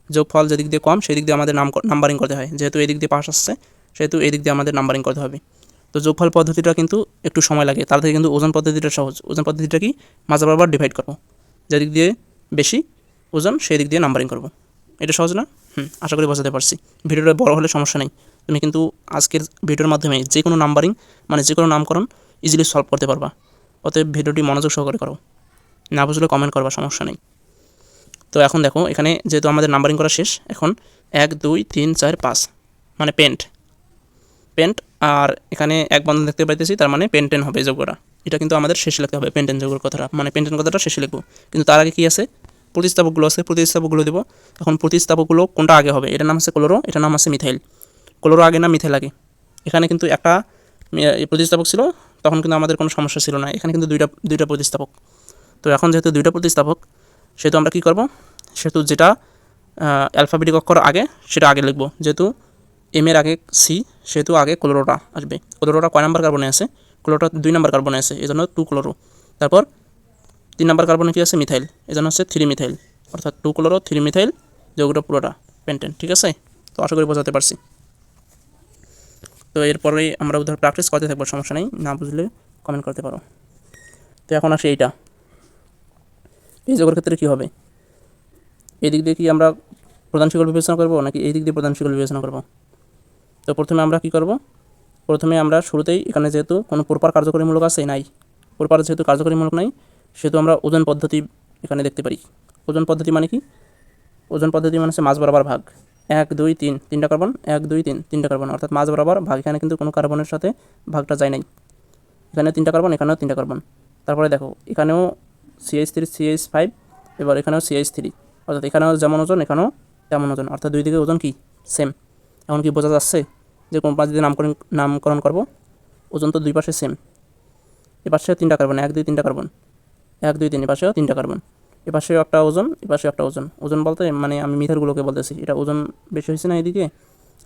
যোগফল যেদিক দিয়ে কম সেই দিক দিয়ে আমাদের নাম্বারিং করতে হয়, যেহেতু এই দিক দিয়ে 5 আসছে সেহেতু এই দিক দিয়ে আমাদের নাম্বারিং করতে হবে। তো যোগফল পদ্ধতিটা কিন্তু একটু সময় লাগে, তার থেকে কিন্তু ওজন পদ্ধতিটা সহজ। ওজন পদ্ধতিটা কি? মাঝ বরাবর ডিভাইড করবো, যেদিক দিয়ে বেশি ওজন সেই দিক দিয়ে নাম্বারিং করবো। এটা সহজ না? আশা করি বোঝাতে পারছি। ভিডিওটা বড় হলে সমস্যা নেই, তুমি কিন্তু আজকের ভিডিওর মাধ্যমে যে কোনো নাম্বারিং মানে যে কোনো নামকরণ ইজিলি সলভ করতে পারবা। অতএব ভিডিওটি মনোযোগ সহকারে করো, না বুঝলে কমেন্ট করবা, সমস্যা নেই। তো এখন দেখো এখানে যেহেতু আমাদের নাম্বারিং করা শেষ, এখন 1 2 3 4 5 মানে পেন্ট, আর এখানে এক বন্ধন দেখতে পাইতেছি, তার মানে পেন্টেন হবে যোগটা। এটা কিন্তু আমাদের শেষে লিখতে হবে, পেন্টেন যোগের কথাটা, মানে পেন্টেন কথাটা শেষে লিখবো। কিন্তু তার আগে কী আছে? প্রতিস্থাপকগুলো আছে, প্রতিস্থাপকগুলো দেবো। এখন প্রতিস্থাপকগুলো কোনটা আগে হবে? এটার নাম হচ্ছে ক্লোরো, এটার নাম হচ্ছে মিথাইল। ক্লোরো আগে না মিথাইল আগে? এখানে কিন্তু একটা প্রতিস্থাপক ছিল, তখন কিন্তু আমাদের কোনো সমস্যা ছিল না। এখানে কিন্তু দুইটা প্রতিস্থাপক। তো এখন যেহেতু 2টা প্রতিস্থাপক সেহেতু আমরা কী করব? সেহেতু যেটা অ্যালফাবেটিক অক্ষর আগে সেটা আগে লিখব। যেহেতু এম এর আগে সি, সেহেতু আগে ক্লোরোটা আসবে। ক্লোরোটা কয় নাম্বার কার্বনে আছে? ক্লোরোটা 2 নাম্বার কার্বনে আছে, এই জন্য 2 ক্লোরো। তারপর 3 নাম্বার কার্বনে কী আছে? মিথাইল, এই জন্য হচ্ছে 3 মিথাইল, অর্থাৎ 2 ক্লোরো 3 মিথাইল যোগটা পুরোটা পেন্টেন। ঠিক আছে, তো আশা করি বোঝাতে পারছি। তো এরপরে আমরা উদাহরণ প্র্যাকটিস করতে থাকবো, সমস্যা নেই, না বুঝলে কমেন্ট করতে পারো। তো এখন আসি এইটা, এই যোগের ক্ষেত্রে কী হবে? এই দিক দিয়ে কি আমরা প্রধান শিকল বিবেচনা করব নাকি এই দিক দিয়ে প্রধান শিকল বিবেচনা করব? তো প্রথমে আমরা কী করব? প্রথমে আমরা শুরুতেই এখানে যেহেতু কোনো প্রপার কার্যকরীমূলক আছে নাই, প্রপার যেহেতু কার্যকরীমূলক নাই সেহেতু আমরা ওজন পদ্ধতি এখানে দেখতে পারি। ওজন পদ্ধতি মানে কি? ওজন পদ্ধতি মানে হচ্ছে মাঝ বরাবর ভাগ। 1 2 3, 3টা কার্বন, 1 2 3, 3টা কার্বন, অর্থাৎ মাঝ বরাবর ভাগ। এখানে কিন্তু কোনো কার্বনের সাথে ভাগটা যায় নাই, এখানে 3টা কার্বন, এখানেও 3টা কার্বন। তারপরে দেখো এখানেও CH3 CH5, এবার এখানেও CH3, অর্থাৎ এখানেও যেমন ওজন এখানেও তেমন ওজন, অর্থাৎ দুই দিকে ওজন কি? সেম। এখন কি বোঝা যাচ্ছে? যে কোন পাশ দিয়ে নামকরণ করব। ওজন তো দুই পাশে সেম, এপাশে 3টা কার্বন, 1 2 3টা কার্বন, 1 2 3, এপাশেও 3টা কার্বন, এপাশেও একটা ওজন, এপাশেও একটা ওজন। ওজন বলতে মানে আমি মিথাইলগুলোকে বলতেছি, এটা ওজন বেশি হয়েছে না এদিকে,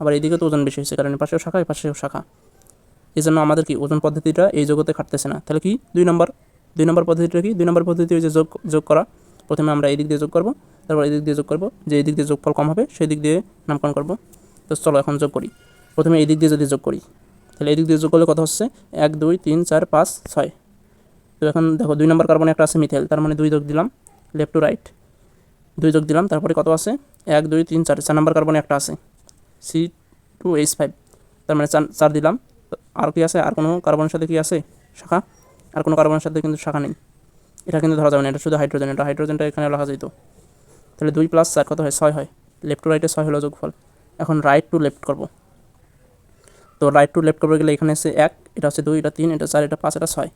আবার এইদিকে তো ওজন বেশি হয়েছে, কারণ এপাশেও শাখা এপাশেও শাখা। এই জন্য আমাদের কি ওজন পদ্ধতিটা এই জগতে খাটতেছে না। তাহলে কি 2 নম্বর পদ্ধতিটা কি? 2 নম্বর পদ্ধতি হচ্ছে যোগ করা। প্রথমে আমরা এই দিক দিয়ে যোগ করব, তারপর এই দিক দিয়ে যোগ করব, যে এই দিক দিয়ে যোগফল কম হবে সেই দিক দিয়ে নামকরণ করব। তো চলো এখন যোগ করি। প্রথমে এই দিক দিয়ে যদি যোগ করি, তাহলে এই দিক দিয়ে যোগ করলে কত হচ্ছে? 1 2 3 4 5 6। তো এখন দেখো 2 নম্বর কার্বনে একটা আছে মিথাইল, তার মানে 2 যোগ দিলাম, লেফট টু রাইট 2 যোগ দিলাম। তারপরে কত আছে? 1 2 3 4, 4 নম্বর কার্বনে একটা আছে C2H5, তার মানে 4 দিলাম। আর কি আছে? আর কোনো কার্বনের সাথে কি আছে? শাখা? আর কোনো কার্বনের সাথে কিন্তু শাখা নেই, এটা কিন্তু ধরা যাবে না, এটা শুধু হাইড্রোজেন, এটা হাইড্রোজেনটা এখানে লেখা যেত। তাহলে 2 + 4 কত হয়? 6 হয়। লেফট টু রাইটে 6 হলো যোগফল। এখন রাইট টু লেফট করব। তো রাইট টু লেফট করতে গেলে এখানে আছে 1, এটা হচ্ছে 2, এটা 3, এটা 4, এটা 5, এটা 6।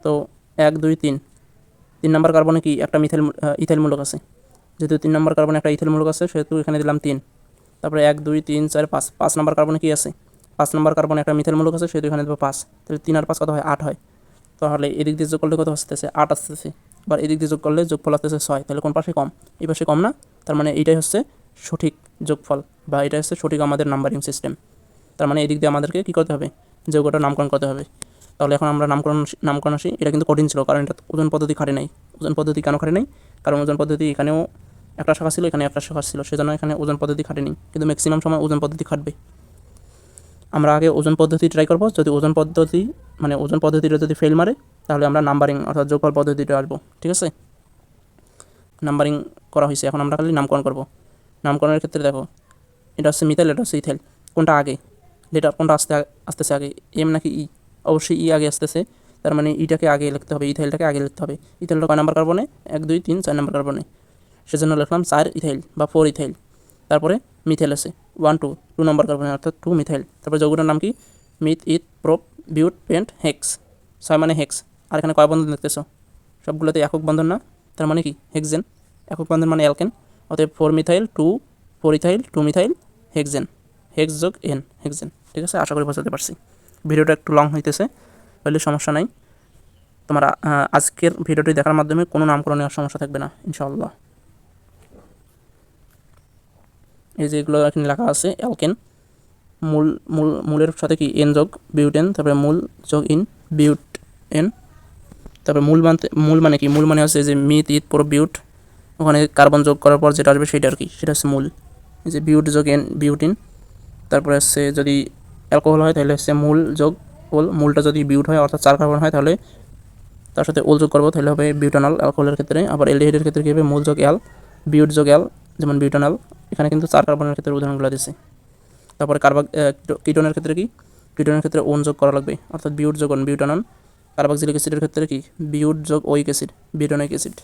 তো 1 2 3, 3 নম্বর কার্বনে কি একটা ইথাইল মূলক আছে, যেহেতু 3 নম্বর কার্বনে একটা ইথাইল মূলক আছে সেহেতু এখানে দিলাম 3। তারপরে 1 2 3 4 5, 5 নম্বর কার্বনে কি আছে? 5 নম্বর কার্বনে একটা মিথাইল মূলক আছে সেহেতু এখানে দেবো 5। তাহলে 3 আর 5 কত হয়? 8 হয়। তাহলে এদিক দিয়ে যোগ করলে কত আসতেছে? 8 আসতেছে। আবার এদিক দিয়ে যোগ করলে যোগফল আসতেছে 6। তাহলে কোন পাশে কম? এই পাশে কম না? তার মানে এইটাই হচ্ছে সঠিক যোগফল, বা এটাই হচ্ছে সঠিক আমাদের নাম্বারিং সিস্টেম। তার মানে এদিক দিয়ে আমাদেরকে কী করতে হবে? যৌগটার নামকরণ করতে হবে। তাহলে এখন আমরা নামকরণ আসি। এটা কিন্তু কঠিন ছিল, কারণ এটা ওজন পদ্ধতি খাটে নাই। ওজন পদ্ধতি কেন খাটে নাই? কারণ ওজন পদ্ধতি এখানেও একটা শাখা ছিল, এখানে একটা শাখা ছিল, সেজন্য এখানে ওজন পদ্ধতি খাটেনি, কিন্তু ম্যাক্সিমাম সময় ওজন পদ্ধতি খাটবে। আমরা আগে ওজন পদ্ধতি ট্রাই করব। যদি ওজন পদ্ধতিটা যদি ফেল মারে, তাহলে আমরা নাম্বারিং অর্থাৎ যোগফল পদ্ধতিটা আসবো। ঠিক আছে, নাম্বারিং করা হয়েছে, এখন আমরা খালি নামকরণ করব। নামকরণের ক্ষেত্রে দেখো, এটা হচ্ছে মিথাইল, এটা হচ্ছে ইথাইল, কোনটা আগে? লেটার কোনটা আসতেছে আগে, এম নাকি ই? অবশ্যই ই আগে আসতেছে, তার মানে ইটাকে আগে লিখতে হবে, ইথাইলটাকে আগে লিখতে হবে। ইথাইলটা কয় নাম্বার কার্বনে? 1 2 3 4 নাম্বার কার্বনে, সেজন্য লিখলাম 4 ইথাইল বা 4 ইথাইল। তারপরে মিথাইল আছে 1 2, 2 নম্বর কার্বনে অর্থাৎ 2 মিথাইল। তারপরে যৌগটার নাম কি? Myth eth prop but pent hex, 6 মানে হেক্স। আর এখানে কয় বন্ধন দেখতেছো? সবগুলোতে একক বন্ধন না, তার মানে কি? হেক্সেন। একক বন্ধন মানে অ্যালকেন, অতএব 4 methyl 2 4 ethyl 2 methyl hexane, hex যোগ এন, হেক্সেন। ঠিক আছে, আশা করি বোঝাতে পারছি। ভিডিওটা একটু লং হইতেছে, হলে সমস্যা নাই। তোমার আজকের ভিডিওটি দেখার মাধ্যমে কোনো নামকরণের সমস্যা থাকবে না ইনশাআল্লাহ। এই যে এগুলো এখানে লেখা আছে, অ্যালকেন, মূলের সাথে কি এন যোগ বিউটেন, তারপরে মূল যোগ ইন বিউট এন। তারপরে মূল মানে কি? মূল মানে হচ্ছে যে মিথ ইথ প্রোপ বিউট, ওখানে কার্বন যোগ করার পর যেটা আসবে সেটা আর কি, সেটা হচ্ছে মূল। এই যে বিউট যোগ এন বিউটিন। তারপরে হচ্ছে যদি অ্যালকোহল হয় তাহলে হচ্ছে মূল যোগ ওল, মূলটা যদি বিউট হয় অর্থাৎ 4 কার্বন হয় তাহলে তার সাথে ওল যোগ করবো, তাহলে হবে বিউটানল অ্যালকোহলের ক্ষেত্রে। আবার অ্যালডিহাইডের ক্ষেত্রে কী হবে? মূল যোগ অ্যাল, বিউট যোগ অ্যাল, যেমন বিউটানল। এখানে কিন্তু 4 কার্বনের ক্ষেত্রে উদাহরণগুলো দিচ্ছে। তারপরে কিটোনের ক্ষেত্রে কি? কিটোনের ক্ষেত্রে ওন যোগ করা লাগবে, অর্থাৎ বিউট যোগ ওন বিউটানন। কার্বক্সিলিক অ্যাসিডের ক্ষেত্রে কি? বিউট যোগ ওইক অ্যাসিড, বিউটানোইক অ্যাসিড।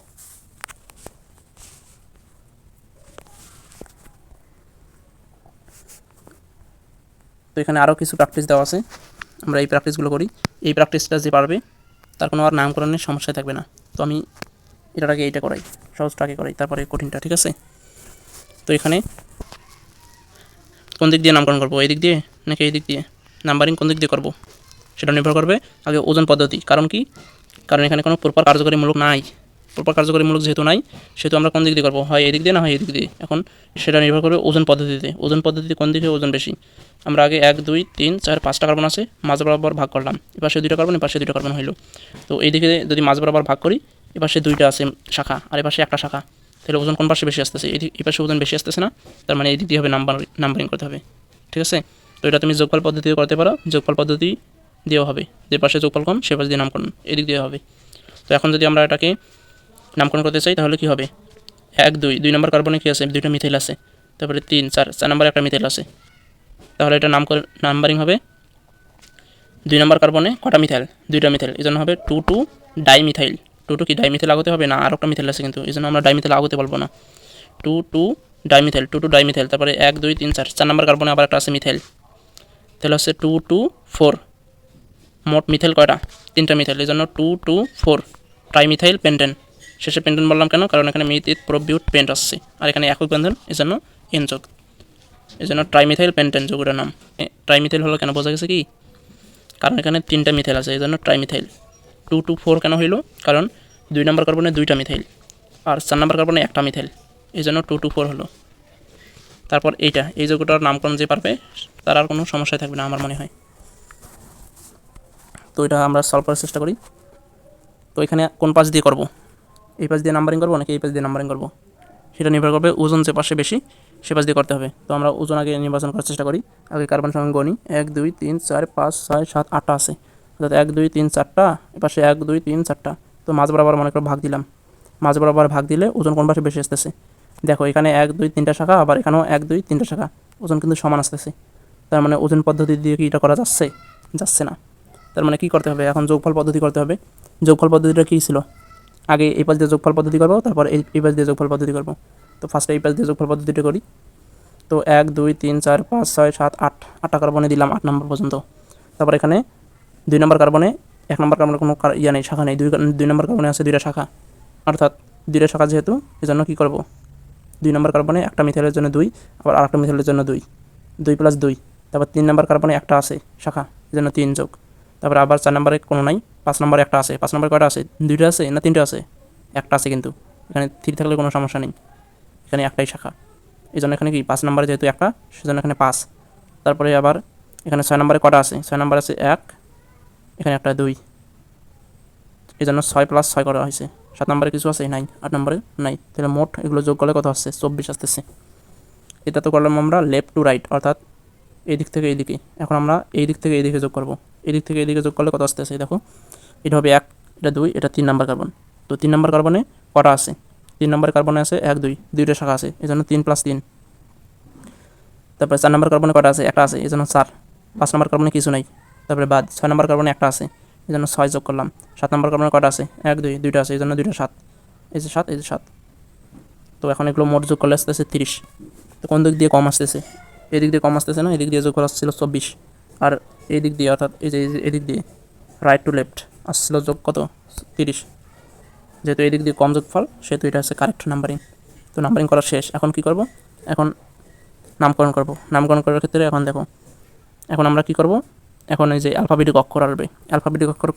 তো এখানে আরও কিছু প্র্যাকটিস দেওয়া আছে, আমরা এই প্র্যাকটিসগুলো করি। এই প্র্যাকটিসটা যে পারবে তার কোনো আর নামকরণের সমস্যা থাকবে না। তো আমি এটার আগে এইটা করাই, সহজটা আগে করাই, তারপরে কঠিনটা। ঠিক আছে, তো এখানে কোন দিক দিয়ে নামকরণ করবো? এই দিক দিয়ে নাকি এই দিক দিয়ে? নাম্বারিং কোন দিক দিয়ে করবো সেটা নির্ভর করবে আগে ওজন পদ্ধতি। কারণ কি? কারণ এখানে কোনো প্রপার কার্যকরীমূলক নাই। প্রপার কার্যকরীমূলক যেহেতু নাই, সেহেতু আমরা কোন দিক দিয়ে করবো? হয় এই দিক দিয়ে, না হয় এই দিক দিয়ে। এখন সেটা নির্ভর করবে ওজন পদ্ধতিতে। ওজন পদ্ধতিতে কোন দিকে ওজন বেশি? আমরা আগে 1 2 3 4 5টা কার্বন আছে, মাঝ বরাবর ভাগ করলাম, এপাশে 2টা কার্বন, এপাশে 2টা কার্বন হইলো। তো এই দিকে যদি মাঝ বরাবর ভাগ করি, এপাশে 2টা আছে শাখা আর এপাশে একটা শাখা, তাহলে ওজন কোন পাশে বেশি আসতেছে? এই পাশে ওজন বেশি আসতেছে না, তার মানে এই দিক দিয়ে হবে নাম্বারিং করতে হবে। ঠিক আছে, তো এটা তুমি যোগফল পদ্ধতিও করতে পারো, যোগফল পদ্ধতি দিয়েও হবে। যে পাশে যোগফল কম সে পাশে দিয়ে নামকরণ, এদিক দিয়ে হবে। তো এখন যদি আমরা এটাকে নামকরণ করতে চাই তাহলে কি হবে? 1 2, 2 নম্বর কার্বনে কি আছে? 2টা মিথাইল আছে। তারপরে 3 4, 4 নম্বরে একটা মিথাইল আছে। তাহলে এটা নাম্বারিং হবে 2 নম্বর কার্বনে কটা মিথাইল? 2টা মিথাইল, এই জন্য হবে 2 2 ডাইমিথাইল। 2 2 কি ডাইমিথাইল আগতে হবে না? আর একটা মিথাইল আছে কিন্তু, এই জন্য আমরা ডাইমিথাইল আগতে বলবো না। 2 2 ডাইমিথাইল, 2 2 ডাইমিথাইল। তারপরে 1 2 3 4, 4 নম্বর কার্বনে আবার একটা আছে মিথাইল, তাহলে হচ্ছে 2 2 4। মোট মিথাইল কয়টা? 3টা মিথাইল, এই জন্য 2 2 4 ট্রাইমিথাইল পেন্টেন। শেষে পেন্টেন বললাম কেন? কারণ এখানে myth eth prop but paint আসছে, আর এখানে একক বন্ধন, এই জন্য এন যোগ। এই জন্য ট্রাইমিথাইল পেন্টেন যৌগটার নাম। ট্রাইমিথাইল হলো কেন বোঝা গেছে কি, কারণ এখানে 3টা মিথাইল আছে, এই জন্য ট্রাইমিথাইল। 2 2 4 কেন হইলো, কারণ 2 নম্বর কার্বনে 2টা মিথাইল আর 4 নম্বর কার্বনে 1টা মিথাইল, এই জন্য 2 2 4 হলো। তারপর এই যৌগটার নামকরণ যে পারবে তার আর কোনো সমস্যাই থাকবে না আমার মনে হয়। তো এটা আমরা সলভ করার চেষ্টা করি। তো এখানে কোন পাশ দিয়ে করব, এই পাশ দিয়ে নাম্বারিং করবো নাকি এই পাশ দিয়ে নাম্বারিং করবো, সেটা নির্ভর করবে ওজন যে পাশে বেশি সে পাশ দিয়ে করতে হবে। তো আমরা ওজন আগে নির্বাচন করার চেষ্টা করি। আগে কার্বন সংখ্যা গণি, 1 2 3 4 5 6 7 8টা আছে, অর্থাৎ 1 2 3 4টা, এপাশে 1 2 3 4টা। তো মাঝ বরাবর মনে করে ভাগ দিলাম, মাঝ বরাবর ভাগ দিলে ওজন কোন পাশে বেশি আসতেছে। দেখো এখানে 1 2 3টা শাখা, আবার এখানেও 1 2 3টা শাখা, ওজন কিন্তু সমান আসতেছে। তার মানে ওজন পদ্ধতি দিয়ে কি এটা করা যাচ্ছে, যাচ্ছে না। তার মানে কী করতে হবে, এখন যোগফল পদ্ধতি করতে হবে। যোগফল পদ্ধতিটা কী ছিল, আগে এই পাশ দিয়ে যোগফল পদ্ধতি করবো, তারপর এই পাশ দিয়ে যোগফল পদ্ধতি করবো। তো ফার্স্টে এই পাশ দিয়ে যোগফল পদ্ধতিটা করি। তো 1 2 3 4 5 6 7 8, 8টা কার্বনে দিলাম 8 নম্বর পর্যন্ত। তারপর এখানে 2 নম্বর কার্বনে 1 নম্বর কার্বনে কোনো ইয়া নেই, শাখা নেই, 2 নম্বর কার্বনে আছে 2টা শাখা, অর্থাৎ 2টা শাখা যেহেতু এই জন্য কী করবো, 2 নম্বর কার্বনে একটা মিথাইলের জন্য 2, আবার আরেকটা মিথাইলের জন্য 2, 2 + 2। তারপর 3 নম্বর কার্বনে একটা আছে শাখা, এই জন্য 3 যোগ। তারপর আবার 4 নম্বরে কোনো নাই, 5 নম্বরে একটা আছে। 5 নম্বরে কয়টা আছে, 2টা আছে না 3টা আছে, একটা আছে, কিন্তু এখানে 3 থাকলে কোনো সমস্যা নেই, এখানে একটাই শাখা, এই জন্য এখানে কি 5 নম্বরে যেহেতু একটা, সেজন্য এখানে 5। তারপরে আবার এখানে 6 নম্বরে কটা আছে, 6 নম্বরে আছে 1, এখানে একটা 2, এই জন্য 6 + 6 করা হয়েছে। 7 নম্বরে কিছু আছে নাই, 8 নম্বরে নাই, তাহলে মোট এগুলো যোগ করলে কত আসছে, 24 আসতেছে। এটা তো করলাম আমরা লেফট টু রাইট, অর্থাৎ এই দিক থেকে এই দিকে। এখন আমরা এই দিক থেকে এই দিকে যোগ করব, এই দিক থেকে এই দিকে যোগ করলে কত আসতেছে দেখো, এটা হবে 1, এটা 2, এটা 3 নম্বর কার্বন। তো 3 নম্বর কার্বনে কটা আছে, 3 নম্বর কার্বনে আছে 1 2, 2টা শাখা আছে, এই জন্য 3 + 3। তারপরে 4 নম্বর কার্বনে কটা আছে, একটা আছে, এই জন্য 4। 5 নম্বর কার্বনে কিছু নাই, তারপরে বাদ। 6 নম্বর কার্বনে একটা আছে, এই জন্য 6 যোগ করলাম। 7 নম্বর কার্বনে কটা আছে, 1 2, 2টা আছে, এই জন্য 2টা 7, এই যে 7, এই যে 7। তো এখন এগুলো মোট যোগ করলে আসতেছে 30। তো কোন দিক দিয়ে কম আসতেছে, এদিক দিয়ে কম আসতেছে না, এদিক দিয়ে যোগ করা আসছিল 24। আর এই দিক দিয়ে অর্থাৎ এই যে এদিক দিয়ে রাইট টু লেফট আসছিল যোগ কত, 30। যেহেতু এদিক দিয়ে কম যোগফল, সেহেতু এটা হচ্ছে কারেক্ট নাম্বারিং। তো নাম্বারিং করা শেষ। এখন কি করব, এখন নামকরণ করব। নামকরণ করার ক্ষেত্রে এখন দেখো, এখন আমরা কি করব, এখন এই যে অ্যালফাবেটিক অক্ষর আসবে। অ্যালফাবেটিক অক্ষর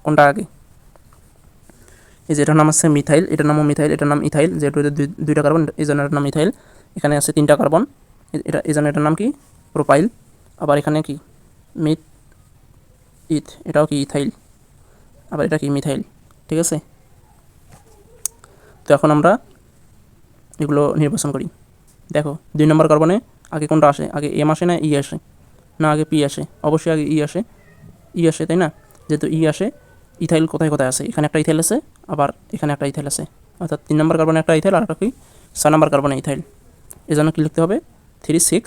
কোনটা আগে, এই যে এটার নাম আছে মিথাইল, এটার নামও মিথাইল, এটার নাম ইথাইল, যেহেতু এটা 2টা কার্বন, এই জন্য এটার নাম ইথাইল। এখানে আছে 3টা কার্বন, এটা এই জন্য এটার নাম কি, প্রোপাইল। আবার এখানে কি মিথ ইথ, এটাও কি ইথাইল, আবার এটা কি মিথাইল, ঠিক আছে। তো এখন আমরা এগুলো নির্বাচন করি। দেখো 2 নম্বর কার্বনে আগে কোনটা আসে, আগে এম আসে না ই আসে, না আগে পি আসে, অবশ্যই আগে ই আসে, ই আসে, তাই না। যেহেতু ই আসে, ইথাইল কোথায় কোথায় আছে, এখানে একটা ইথাইল আছে, আবার এখানে একটা ইথাইল আছে, অর্থাৎ 3 নম্বর কার্বনে একটা ইথাইল, আর একটা কি 6 নম্বর কার্বনে ইথাইল। এই জন্য কী লিখতে হবে, 3 6,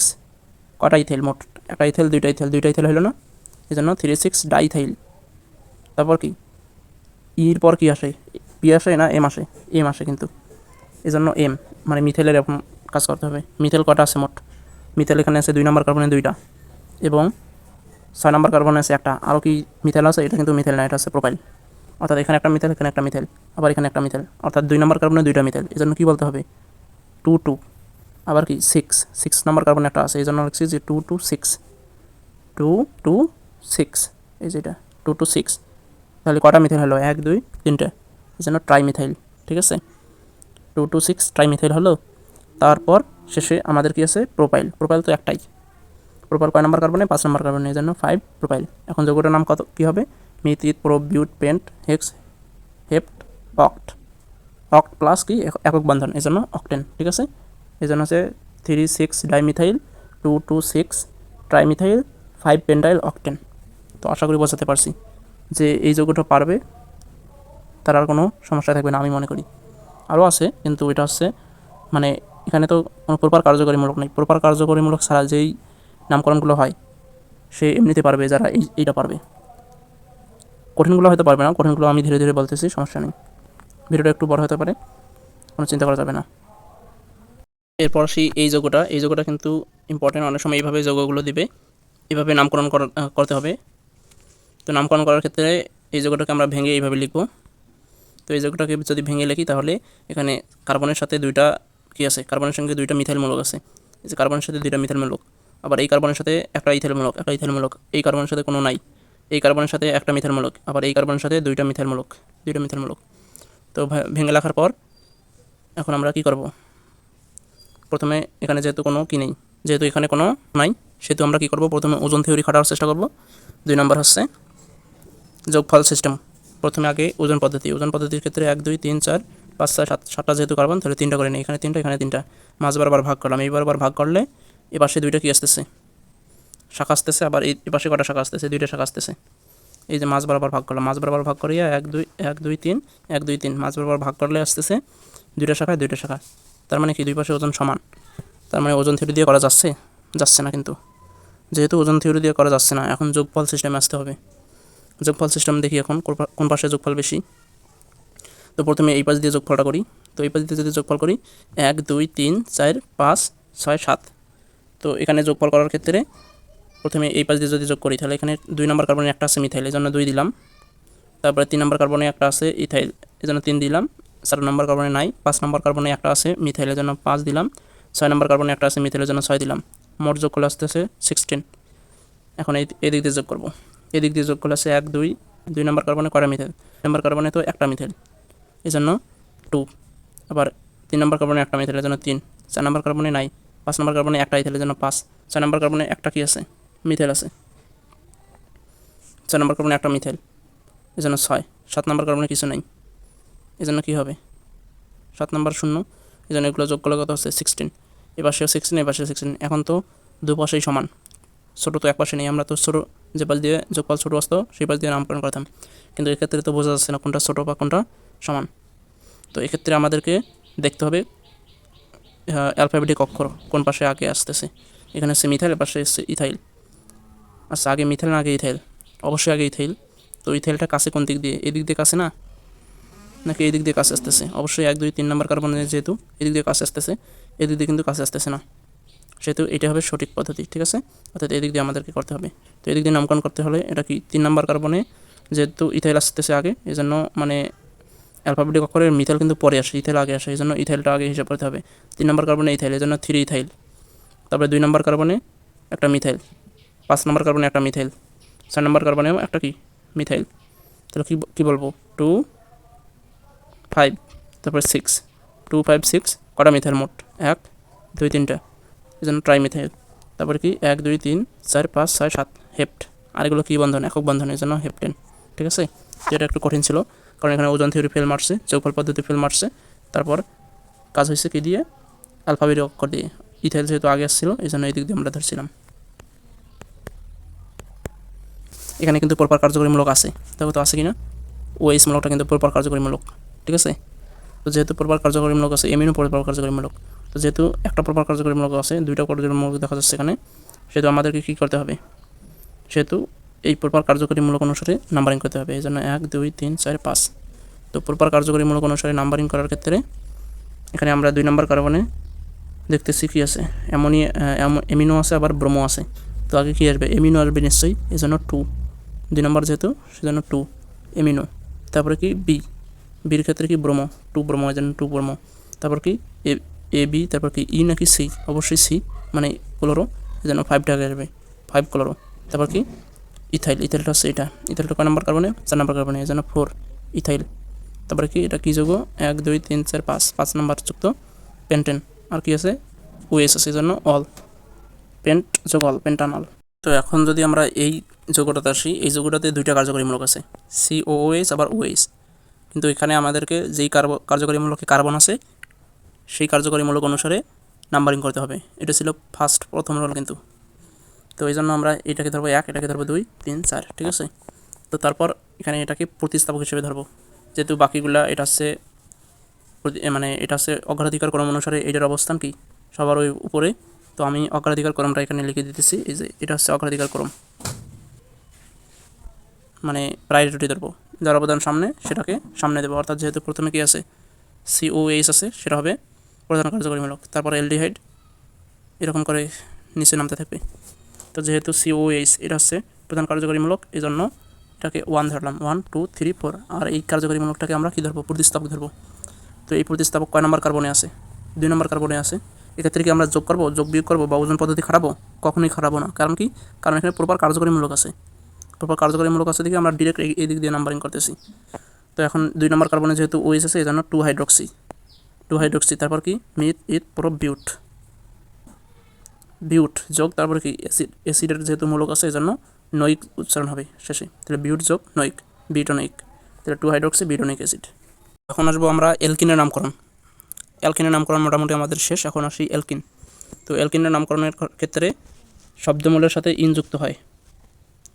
কটা ইথাইল মোট, একটা ইথাইল, 2টা ইথাইল, 2টা ইথাইল হলো না, এই জন্য 3 6 ডাইথাইল। তারপর কি ইর পর কি আসে, পি আসে না এম আসে, এম আসে কিন্তু, এই জন্য এম, মানে মিথাইলের এরকম কাজ করতে হবে। মিথাইল কটা আছে মোট, মিথাইল এখানে আছে 2 নম্বর কার্বনে 2টা, এবং 6 নম্বর কার্বনে আছে একটা, আরও কি মিথাইল আছে, এটা কিন্তু মিথাইল না, এটা আছে প্রোপাইল। অর্থাৎ এখানে একটা মিথাইল, এখানে একটা মিথাইল, আবার এখানে একটা মিথাইল, অর্থাৎ 2 নম্বর কার্বনে 2টা মিথাইল, এই জন্য কী বলতে হবে 2 2। আবার কি 6 নম্বর কার্বনে একটা আছে, এই জন্য লিখছি যে 2 2 6, 2 2 6, এই যেটা 2 2 6। তাহলে কটা মিথাইল হলো, 1 2 3টে, এই জন্য ট্রাইমিথাইল, ঠিক আছে। 2 2 6 ট্রাইমিথাইল হলো। তারপর শেষে আমাদের কি আছে, প্রোপাইল। প্রোপাইল তো একটাই, প্রোপাইল কয় নম্বর কার্বনে, 5 নম্বর কার্বনে, এই জন্য 5 প্রোপাইল। এখন যৌগটার নাম কত কী হবে, myth eth prop but pent hex হেপ্ট অক্ট, অক্ট প্লাস কি একক বন্ধন, এই জন্য অক্টেন, ঠিক আছে। এই জন্য হচ্ছে 3 6 ডাইমিথাইল, 2 2 6 ট্রাইমিথাইল, 5 পেন্টাইল অক্টেন। তো আশা করি বোঝাতে পারছি যে এই যৌগটা পারবে, তার আর কোনো সমস্যা থাকবে না আমি মনে করি। আরও আছে, কিন্তু এটা হচ্ছে মানে এখানে তো কোনো প্রপার কার্যকরীমূলক নেই। প্রপার কার্যকরীমূলক ছাড়া যেই নামকরণগুলো হয় সে এমনিতে পারবে, যারা এইটা পারবে। কঠিনগুলো হয়তো পারবে না, কঠিনগুলো আমি ধীরে ধীরে বলতেছি, সমস্যা নেই। ভিডিওটা একটু বড় হতে পারে, কোনো চিন্তা করা যাবে না। এরপর এই যৌগটা কিন্তু ইম্পর্টেন্ট, অনেক সময় এইভাবে যৌগগুলো দিবে, এভাবে নামকরণ করতে হবে। তো নামকরণ করার ক্ষেত্রে এই যৌগটাকে আমরা ভেঙে এইভাবে লিখব। তো এই যৌগটাকে যদি ভেঙে লিখি, তাহলে এখানে কার্বনের সাথে 2টা কি আছে, কার্বনের সঙ্গে 2টা মিথাইল মূলক আছে, এই যে কার্বনের সাথে দুইটা মিথাইল মূলক, আবার এই কার্বনের সাথে একটা ইথাইল মূলক, এই কার্বনের সাথে কোনো নাই, এই কার্বনের সাথে একটা মিথাইল মূলক, আবার এই কার্বনের সাথে দুইটা মিথাইল মূলক। তো ভেঙে রাখার পর এখন আমরা কি করব, প্রথমে এখানে যেহেতু এখানে কোনো নাই, সেহেতু আমরা কি করব, প্রথমে ওজন থিওরি খাটার চেষ্টা করব। 2 নম্বর হচ্ছে যোগফল সিস্টেম। প্রথমে আগে ওজন পদ্ধতির ক্ষেত্রে 1 2 3 4 5 6 7 7টা যেহেতু কার্বন, তাহলে 3টা করে নিই, এখানে 3টা, এখানে 3টা, মাঝ বারবার ভাগ করলাম। এইবার ভাগ করলে এপাশে 2টা কি আসতেছে, শাখা আসতেছে, আবার এই পাশে কটা শাখা আসতেছে, 2টা শাখা আসতেছে। এই যে মাঝ বরাবর ভাগ করলাম, মাঝ বরাবর ভাগ করিয়া 1 2 1 2 3 1 2 3 মাঝ বরাবর ভাগ করলে আসতেছে 2টা শাখা। তার মানে কি দুই পাশে ওজন সমান, তার মানে ওজন থিওরি দিয়ে করা যাচ্ছে না। কিন্তু যেহেতু ওজন থিওরি দিয়ে করা যাচ্ছে না, এখন যোগফল সিস্টেমে আসতে হবে। যোগফল সিস্টেম দেখি এখন কোন পাশে যোগফল বেশি। তো প্রথমে এই পাশ দিয়ে যোগফলটা করি। তো এই পাশ দিয়ে যদি যোগফল করি 1 2 3 4 5 6 7, তো এখানে যোগফল করার ক্ষেত্রে প্রথমে এই পাশ দিয়ে যদি যোগ করি, তাহলে এখানে 2 নম্বর কার্বনে একটা আছে মিথাইল, এই জন্য 2 দিলাম। তারপরে 3 নম্বর কার্বনে একটা আছে ইথাইল, এই জন্য 3 দিলাম। 4 নম্বর কার্বনে নাই। 5 নম্বর কার্বনে একটা আছে মিথাইল, এই জন্য 5 দিলাম। 6 নম্বর কার্বনে একটা আছে মিথাইলের জন্য 6 দিলাম। মোট যোগ করলে আসতেছে 16। এখন এই দিক দিয়ে যোগ করব। এদিক দিয়ে যোগ করলে আছে 1 2 2 নম্বর কার্বনে কয়টা মিথাইল, নম্বর কার্বনে তো একটা মিথাইল, এই জন্য 2। আবার 3 নম্বর কার্বনে একটা মিথাইলের জন্য 3। 4 নম্বর কার্বনে নাই। 5 নম্বর কার্বনে একটা ইথাইলের জন্য 5। 6 নম্বর কার্বনে একটা কি আছে, মিথাইল আছে, 6 নম্বর কার্বনে একটা মিথাইল, এই জন্য 6। 7 নম্বর কার্বনে কিছু নেই, এই জন্য কী হবে, 7 নম্বর 0, এই জন্য এগুলো যোগ করলে কত হচ্ছে 16। এপাশেও 16, এপাশেও 16। এখন তো দুপাশেই সমান, ছোটো তো এক পাশে নেই, আমরা তো ছোটো যে পাশ দিয়ে যোগফল ছোটো আসতো সেই পাশ দিয়ে নামকরণ করতাম, কিন্তু এক্ষেত্রে তো বোঝা যাচ্ছে না কোনটা ছোটো বা কোনটা সমান। তো এক্ষেত্রে আমাদেরকে দেখতে হবে অ্যালফাবেটিক অক্ষর কোন পাশে আগে আসতেছে। এখানে হচ্ছে মিথাইল, পাশে হচ্ছে ইথাইল। আচ্ছা, আগে মিথাইল না আগে ইথাইল? অবশ্যই আগে ইথাইল। তো ইথাইলটা কাছে কোন দিক দিয়ে, এদিক দিয়ে কাছে না, নাকি এই দিক দিয়ে কাছে আসতেছে? অবশ্যই 1 2 3 নম্বর কার্বনের যেহেতু এদিক দিয়ে কাছে আসতেছে, এদিক দিয়ে কিন্তু কাছে আসতেছে না, সেহেতু এটা হবে সঠিক পদ্ধতি। ঠিক আছে, অর্থাৎ এদিক দিয়ে আমাদেরকে করতে হবে। তো এদিক দিয়ে নামকরণ করতে হলে এটা কি 3 নম্বর কার্বনে যেহেতু ইথাইল আসতেছে আগে, এই জন্য মানে অ্যালফাবেটিক অক্ষরের মিথাইল কিন্তু পরে আসে, ইথাইল আগে আসে, এই জন্য ইথাইলটা আগে হিসাব করতে হবে। 3 নম্বর কার্বনে ইথাইল, এই জন্য 3 ইথাইল। তারপরে 2 নম্বর কার্বনে একটা মিথাইল, 5 নম্বর কার্বনে একটা মিথাইল, 4 নম্বর কার্বনেও একটা কি মিথাইল। তাহলে কী বলবো, 2 5, তারপরে 6, 2 5 6 কটা মিথাইল মোট, 1 2 3টা, এই জন্য ট্রাইমিথাইল। তারপরে কি 1 2 3 4 5 6 7 হেপ্ট। আর এগুলো কী বন্ধন, একক বন্ধন, এই জন্য হেপ্টেন। ঠিক আছে, যেটা একটু কঠিন ছিল, কারণ এখানে ওজন থিওরি ফেল মারছে, যোগফল পদ্ধতি ফেল মারছে। তারপর কাজ হয়েছে কি দিয়ে, অ্যালফাবেটিক অক্ষর দিয়ে। ইথাইল যেহেতু আগে আসছিল, এই জন্য এই দিক দিয়ে আমরা ধরছিলাম। এখানে কিন্তু পরপর কার্যকরীমূলক আছে, দেখো তো আছে কি না। ওএইচ মূলকটা কিন্তু পরপর কার্যকরীমূলক। ঠিক আছে, তো যেহেতু পরপর কার্যকরীমূলক আছে, এমিনো পরপর কার্যকরীমূলক, তো যেহেতু একটা পরপর কার্যকরীমূলক আছে, দুইটা কার্যকরীমূলক দেখা যাচ্ছে এখানে, সেহেতু আমাদেরকে কী করতে হবে, সেহেতু এই পরপর কার্যকরীমূলক অনুসারে নাম্বারিং করতে হবে। এই জন্য 1 2 3 4 5। তো পরপর কার্যকরীমূলক অনুসারে নাম্বারিং করার ক্ষেত্রে এখানে আমরা 2 নম্বর কার্বনে দেখতেছি কী আছে, এমিনো আছে, আবার ব্রোমো আছে। তো আগে কী আসবে, এমিনো আসবে নিশ্চয়ই, এই জন্য 2। 2 নম্বর যেহেতু, সেজন্য 2 এমিনো। তারপরে কি বির ক্ষেত্রে কি ব্রোমো, 2 ব্রোমো, এই জন্য 2 ব্রোমো। তারপর কি এ বি, তারপর কি ই নাকি সি, অবশ্যই সি, মানে ক্লোরো, এই জন্য 5টা আগে আসবে, 5 ক্লোরো। তারপর কি ইথাইলটা হচ্ছে এটা, ইথাইলটা কয় নম্বর কার্বনে, 4 নম্বর কার্বনে, এই জন্য 4 ইথাইল। তারপরে কি এটা কী যৌগ, 1 2 3 4 5 নম্বর যুক্ত পেন্টেন। আর কি আছে, ওএস আছে, এই জন্য অল, পেন্ট যোগ অল, পেন্টানল। তো এখন যদি আমরা এই যৌগটাতে আসি, এই যৌগটাতে 2টা কার্যকরীমূলক আছে, COOH আবার OH। কিন্তু এখানে আমাদেরকে যেই কার্যকরীমূলকে কার্বন আছে, সেই কার্যকরীমূলক অনুসারে নাম্বারিং করতে হবে। এটা ছিল প্রথম রোল কিন্তু। তো এই জন্য আমরা এটাকে ধরবো 1, এটাকে ধরবো 2 3 4। ঠিক আছে, তো তারপর এখানে এটাকে প্রতিস্থাপক হিসেবে ধরবো, যেহেতু বাকিগুলা এটা হচ্ছে মানে এটা হচ্ছে অগ্রাধিকার ক্রম অনুসারে এটার অবস্থান কি সবার ওই উপরে। তো আমি অগ্রাধিকার ক্রমটা এখানে লিখে দিতেছি, এই যে এটা হচ্ছে অগ্রাধিকার ক্রম, মানে প্রায়োরিটি দেবো, যার অবদান সামনে সেটাকে সামনে দেবো। অর্থাৎ যেহেতু প্রথমে কি আছে, COH আছে, সেটা হবে প্রধান কার্যকরীমূলক, তারপর অ্যালডিহাইড, এরকম করে নিচে নামতে থাকবে। তো যেহেতু COH এটা হচ্ছে প্রধান কার্যকরীমূলক, এই জন্য এটাকে 1 ধরলাম, 1 2 3 4। আর এই কার্যকরীমূলকটাকে আমরা কী ধরবো, প্রতিস্থাপক ধরবো। তো এই প্রতিস্থাপক কয় নম্বর কার্বনে আছে, 2 নম্বর কার্বনে আছে, এক্ষেত্রে কি আমরা যোগ করবো, যোগ বিয়োগ করবো বা ওজন পদ্ধতি খাটাবো? কখনোই খাটাবো না। কারণ কি? কারণ এখানে প্রপার কার্যকরীমূলক আছে। প্রপার কার্যকরীমূলক আছে দেখে আমরা ডিরেক্ট এই দিক দিয়ে নাম্বারিং করতেছি। তো এখন 2 নম্বর কার্বনে যেহেতু OH আছে, এই জন্য 2 হাইড্রক্সি, তারপর কি মিথ ইথ প্রোবিউট, বিউট যোগ তারপরে কি অ্যাসিডের যেহেতু মূলক আছে এই জন্য নইক উচ্চারণ হবে শেষে। তাহলে বিউট যোগ নইক, বিউটোনিক, তাহলে 2 হাইড্রক্সি বিউটোনিক অ্যাসিড। এখন আসবো আমরা অ্যালকিনের নামকরণ। অ্যালকিনের নামকরণ মোটামুটি আমাদের শেষ। এখন আসি অ্যালকিন। তো অ্যালকিনের নামকরণের ক্ষেত্রে শব্দমূলের সাথে ইন যুক্ত হয়।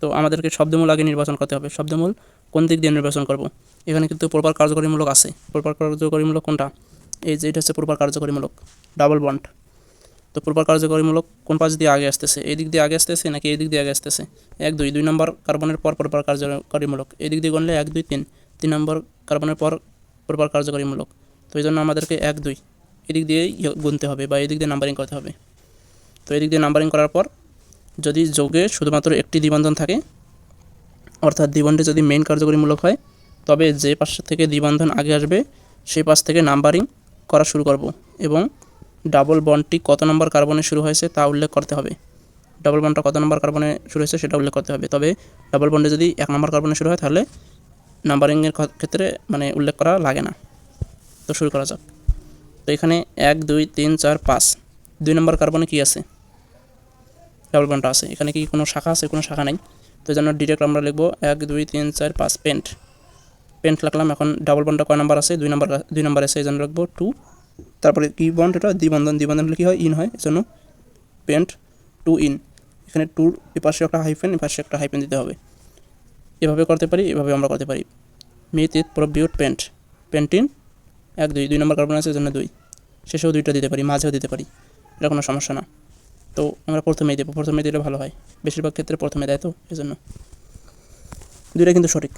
তো আমাদেরকে শব্দমূল আগে নির্বাচন করতে হবে। শব্দমূল কোন দিক দিয়ে নির্বাচন করব? এখানে কিন্তু প্রপার কার্যকরীমূলক আছে। প্রপার কার্যকরীমূলক কোনটা? এই যে এটা হচ্ছে প্রপার কার্যকরীমূলক, ডাবল বন্ড। তো প্রপার কার্যকরীমূলক কোন পাশ দিয়ে আগে আসতেছে? এই দিক দিয়ে আগে আসতেছে নাকি এই দিক দিয়ে আগে আসতেছে? 1 2 নম্বর কার্বনের পর প্রপার কার্যকরীমূলক। এই দিক দিয়ে গণলে 1 2 3 নম্বর কার্বনের পর প্রপার কার্যকরীমূলক। তো এই জন্য আমাদেরকে 1 2 এদিক দিয়েই গুনতে হবে বা এদিক দিয়ে নাম্বারিং করতে হবে। তো এদিক দিয়ে নাম্বারিং করার পর যদি যৌগে শুধুমাত্র একটি দ্বিবন্ধন থাকে, অর্থাৎ দ্বিবন্ধে যদি মেইন কার্যকরীমূলক হয়, তবে যে পাশ থেকে দ্বিবন্ধন আগে আসবে সেই পাশ থেকে নাম্বারিং করা শুরু করব এবং ডাবল বন্ডটি কত নম্বর কার্বনে শুরু হয়েছে তা উল্লেখ করতে হবে। ডাবল বন্ডটা কত নম্বর কার্বনে শুরু হয়েছে সেটা উল্লেখ করতে হবে। তবে ডাবল বন্ডে যদি 1 নম্বর কার্বনে শুরু হয় তাহলে নাম্বারিংয়ের ক্ষেত্রে উল্লেখ করা লাগে না। তো শুরু করা যাক। তো এখানে 1 2 3 4 5 2 নম্বর কার্বনে কি আছে? ডাবল বন্ডটা আছে। এখানে কি কোনো শাখা আছে? কোনো শাখা নেই। তো এই জন্য ডিরেক্ট আমরা লিখব 1 2 3 4 5 পেন্ট লিখলাম। এখন ডাবল বন্ডটা কয় নাম্বার আছে? 2 নাম্বার আছে, এই জন্য লিখব 2। তারপরে কি বন্ড? এটা দ্বিবন্ধন হলে কি হয়? ইন হয়, এই জন্য পেন্ট 2 ইন। এখানে 2 এ পাশে একটা হাইফেন, এ পাশে একটা হাইফেন দিতে হবে। এভাবে করতে পারি, এভাবে আমরা করতে পারি। মিথ ইথ প্রোবিউট পেন্টিন 1 2 নম্বর কার্বন আছে, এই জন্য 2। শেষেও 2টা দিতে পারি, মাঝেও দিতে পারি, এটা কোনো সমস্যা না। তো আমরা প্রথমেই দেবো, প্রথমে দিলে ভালো হয়। বেশিরভাগ ক্ষেত্রে প্রথমে দেয়, তো এই জন্য 2টা কিন্তু সঠিক।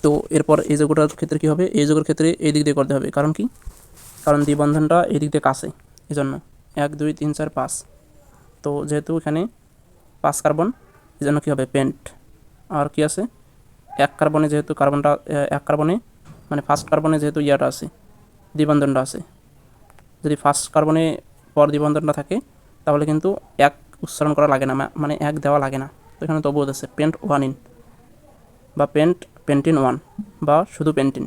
তো এরপর এই যোগটার ক্ষেত্রে কী হবে? এই যোগের ক্ষেত্রে এই দিক দিয়ে করতে হবে। কারণ কি? কারণ দ্বিবন্ধনটা এই দিক দিয়ে কাছে, এই জন্য 1 2 3 4 5। তো যেহেতু এখানে 5 কার্বন, এই জন্য কী হবে? পেন্ট। আর কি আছে? 1 কার্বনে যেহেতু কার্বনটা 1 কার্বনে ফার্স্ট কার্বনে যেহেতু ইয়াটা আছে, দ্বিবন্ধনটা আছে, যদি ফার্স্ট কার্বনে পর দ্বিবন্ধনটা থাকে তাহলে কিন্তু 1 উচ্চারণ করা লাগে না, 1 দেওয়া লাগে না। তো এখানে তবুও আছে পেন্ট 1 ইন বা পেন্টিন 1 বা শুধু পেন্টিন।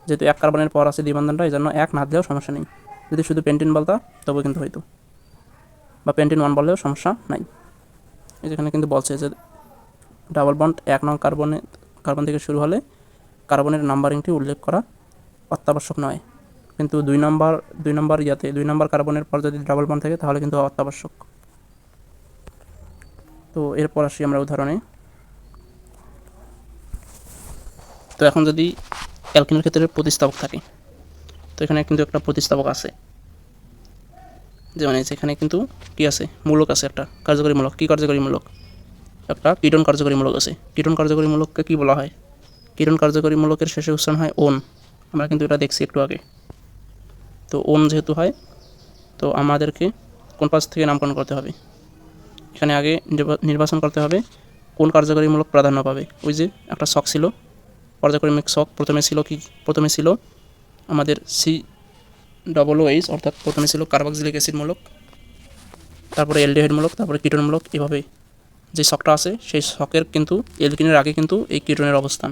যেহেতু 1 কার্বনের পর আছে দ্বিবন্ধনটা, এই জন্য 1 না দিলেও সমস্যা নেই। যদি শুধু পেন্টিন বলতা তবে কিন্তু হয়তো, বা পেন্টিন 1 বললেও সমস্যা নাই। এখানে কিন্তু বলছে যে ডাবল বন্ড 1 নং কার্বন থেকে শুরু হলে কার্বনের নাম্বারিংটি উল্লেখ করা অত্যাবশ্যক নয়, কিন্তু 2 নম্বর কার্বনের পর যদি ডাবল বন্ড থাকে তাহলে কিন্তু অত্যাবশ্যক। তো এরপর আসি আমরা উদাহরণে। তো এখন যদি অ্যালকিনের ক্ষেত্রে প্রতিস্থাপক থাকে, তো এখানে কিন্তু একটা প্রতিস্থাপক আছে, যে এখানে কিন্তু কি আছে? মূলক আছে, একটা কার্যকরী মূলক। কি কার্যকরী মূলক? একটা কিটোন কার্যকরী মূলক আছে। কিটোন কার্যকরী মূলককে কী বলা হয়? কিটোন কার্যকরী মূলকের শেষে উচ্চারণ হয় ওন। আমরা কিন্তু এটা দেখছি একটু আগে। তো ওন যেহেতু হয়, তো আমাদেরকে কোন পাশ থেকে নামকরণ করতে হবে? এখানে আগে নির্বাচন করতে হবে কোন কার্যকরীমূলক প্রাধান্য পাবে। ওই যে একটা শক ছিল, পর্যায়ক্রমিক শক। প্রথমে ছিল আমাদের COOH, অর্থাৎ প্রথমে ছিল কার্বক্সিলিক অ্যাসিড মূলক, তারপরে অ্যালডিহাইড মূলক, তারপরে কিটোন মূলক। এভাবে যে শকটা আছে সেই শকের কিন্তু অ্যালকিনের আগে কিন্তু এই কিটোনের অবস্থান।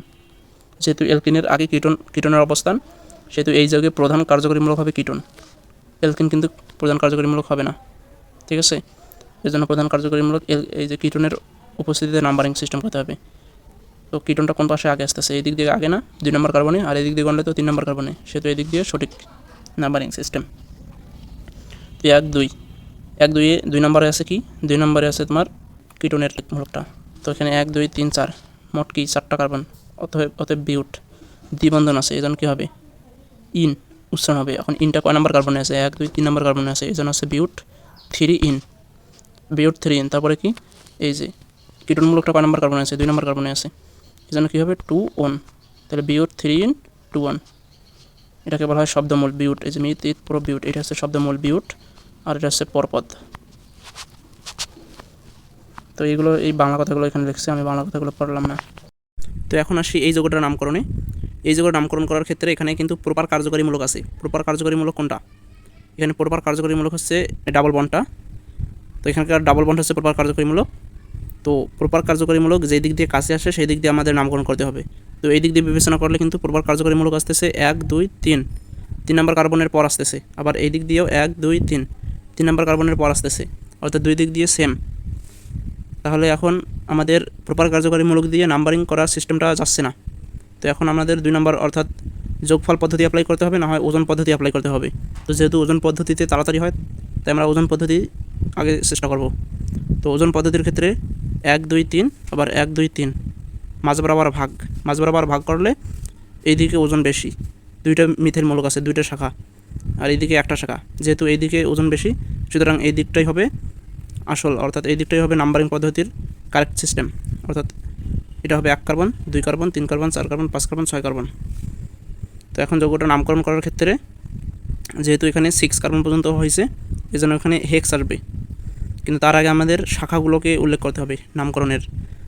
যেহেতু অ্যালকিনের আগে কিটোনের অবস্থান, সেহেতু এই যৌগে প্রধান কার্যকরীমূলক হবে কিটোন। অ্যালকিন কিন্তু প্রধান কার্যকরীমূলক হবে না, ঠিক আছে? এর জন্য প্রধান কার্যকরীমূলক এই যে কিটোনের উপস্থিতিতে নাম্বারিং সিস্টেম করতে হবে। তো কিটোনটা কোন পাশে আগে আসতেছে? এই দিক দিয়ে আগে না, 2 নম্বর কার্বনে, আর এই দিক দিয়ে গণলে তো 3 নম্বর কার্বনে, সেহেতু এই দিক দিয়ে সঠিক নাম্বারিং সিস্টেম। তো 1 2 এ 2 নম্বরে আছে কি? 2 নম্বরে আছে তোমার কিটোনের মূলকটা। তো এখানে 1 2 3 4 মোট কি 4টা কার্বন, অতএব বিউট। দ্বিবন্ধন আছে, এই জন্য কী হবে? ইন উচ্চারণ হবে। এখন ইনটা কয় নম্বর কার্বনে আছে? 1 2 3 নম্বর কার্বনে আছে, এই জন্য আছে বিউট 3 ইন। তারপরে কি? এই যে কিটোন মূলকটা কয় নম্বর কার্বনে আছে? 2 নম্বর কার্বনে আছে, এই জন্য কী হবে? 2 1। তাহলে বিউট 3 ইন 2 1। এটাকে বলা হয় শব্দমূল বিউট। এই যে মিথ ইথ প্রোবিউট, এটা হচ্ছে শব্দমূল বিউট, আর এটা হচ্ছে পরপদ। তো এইগুলো, এই বাংলা কথাগুলো এখানে লিখছে, আমি বাংলা কথাগুলো পড়লাম না। তো এখন আসি এই যৌগটার নামকরণে। এই যৌগের নামকরণ করার ক্ষেত্রে এখানে কিন্তু প্রপার কার্যকরীমূলক আছে। প্রপার কার্যকরীমূলক কোনটা? এখানে প্রপার কার্যকরী মূলক হচ্ছে ডাবল বন্ডটা। তো এখানকার ডাবল বন্ড হচ্ছে প্রপার কার্যকরী মূলক। তো প্রপার কার্যকরী মূলক যেই দিক দিয়ে কাছে আসে সেই দিক দিয়ে আমাদের নামকরণ করতে হবে। তো এই দিক দিয়ে বিবেচনা করলে কিন্তু প্রপার কার্যকরী মূলক আসতেছে 1 2 3, 3 নম্বর কার্বনের পর আসতেছে। আবার এই দিক দিয়েও 1 2 3, 3 নম্বর কার্বনের পর আসতেছে, অর্থাৎ দুই দিক দিয়ে সেম। তাহলে এখন আমাদের প্রপার কার্যকরী মূলক দিয়ে নাম্বারিং করার সিস্টেমটা যাচ্ছে না। তো এখন আমাদের 2 নম্বর অর্থাৎ যোগফল পদ্ধতি অ্যাপ্লাই করতে হবে, না হয় ওজন পদ্ধতি অ্যাপ্লাই করতে হবে। তো যেহেতু ওজন পদ্ধতিতে তাড়াতাড়ি হয়, তাই আমরা ওজন পদ্ধতি আগে চেষ্টা করব। তো ওজন পদ্ধতির ক্ষেত্রে 1 2 3, আবার 1 2 3, মাঝ বরাবর ভাগ করলে এইদিকে ওজন বেশি। দুইটা মিথেল মূলক আছে, দুইটা শাখা, আর এইদিকে একটা শাখা। যেহেতু এইদিকে ওজন বেশি, সুতরাং এই দিকটাই হবে আসল, অর্থাৎ এই দিকটাই হবে নাম্বারিং পদ্ধতির কারেক্ট সিস্টেম। অর্থাৎ এটা হবে 1 carbon, 2 carbon, 3 carbon, 4 carbon, 5 carbon, 6 carbon. তো এখন যৌগটা নামকরণ করার ক্ষেত্রে যেহেতু এখানে 6 কার্বন পর্যন্ত হয়েছে, এজন্য এখানে হেক্স আসবে। কিন্তু তার আগে আমাদের শাখাগুলোকে উল্লেখ করতে হবে নামকরণের।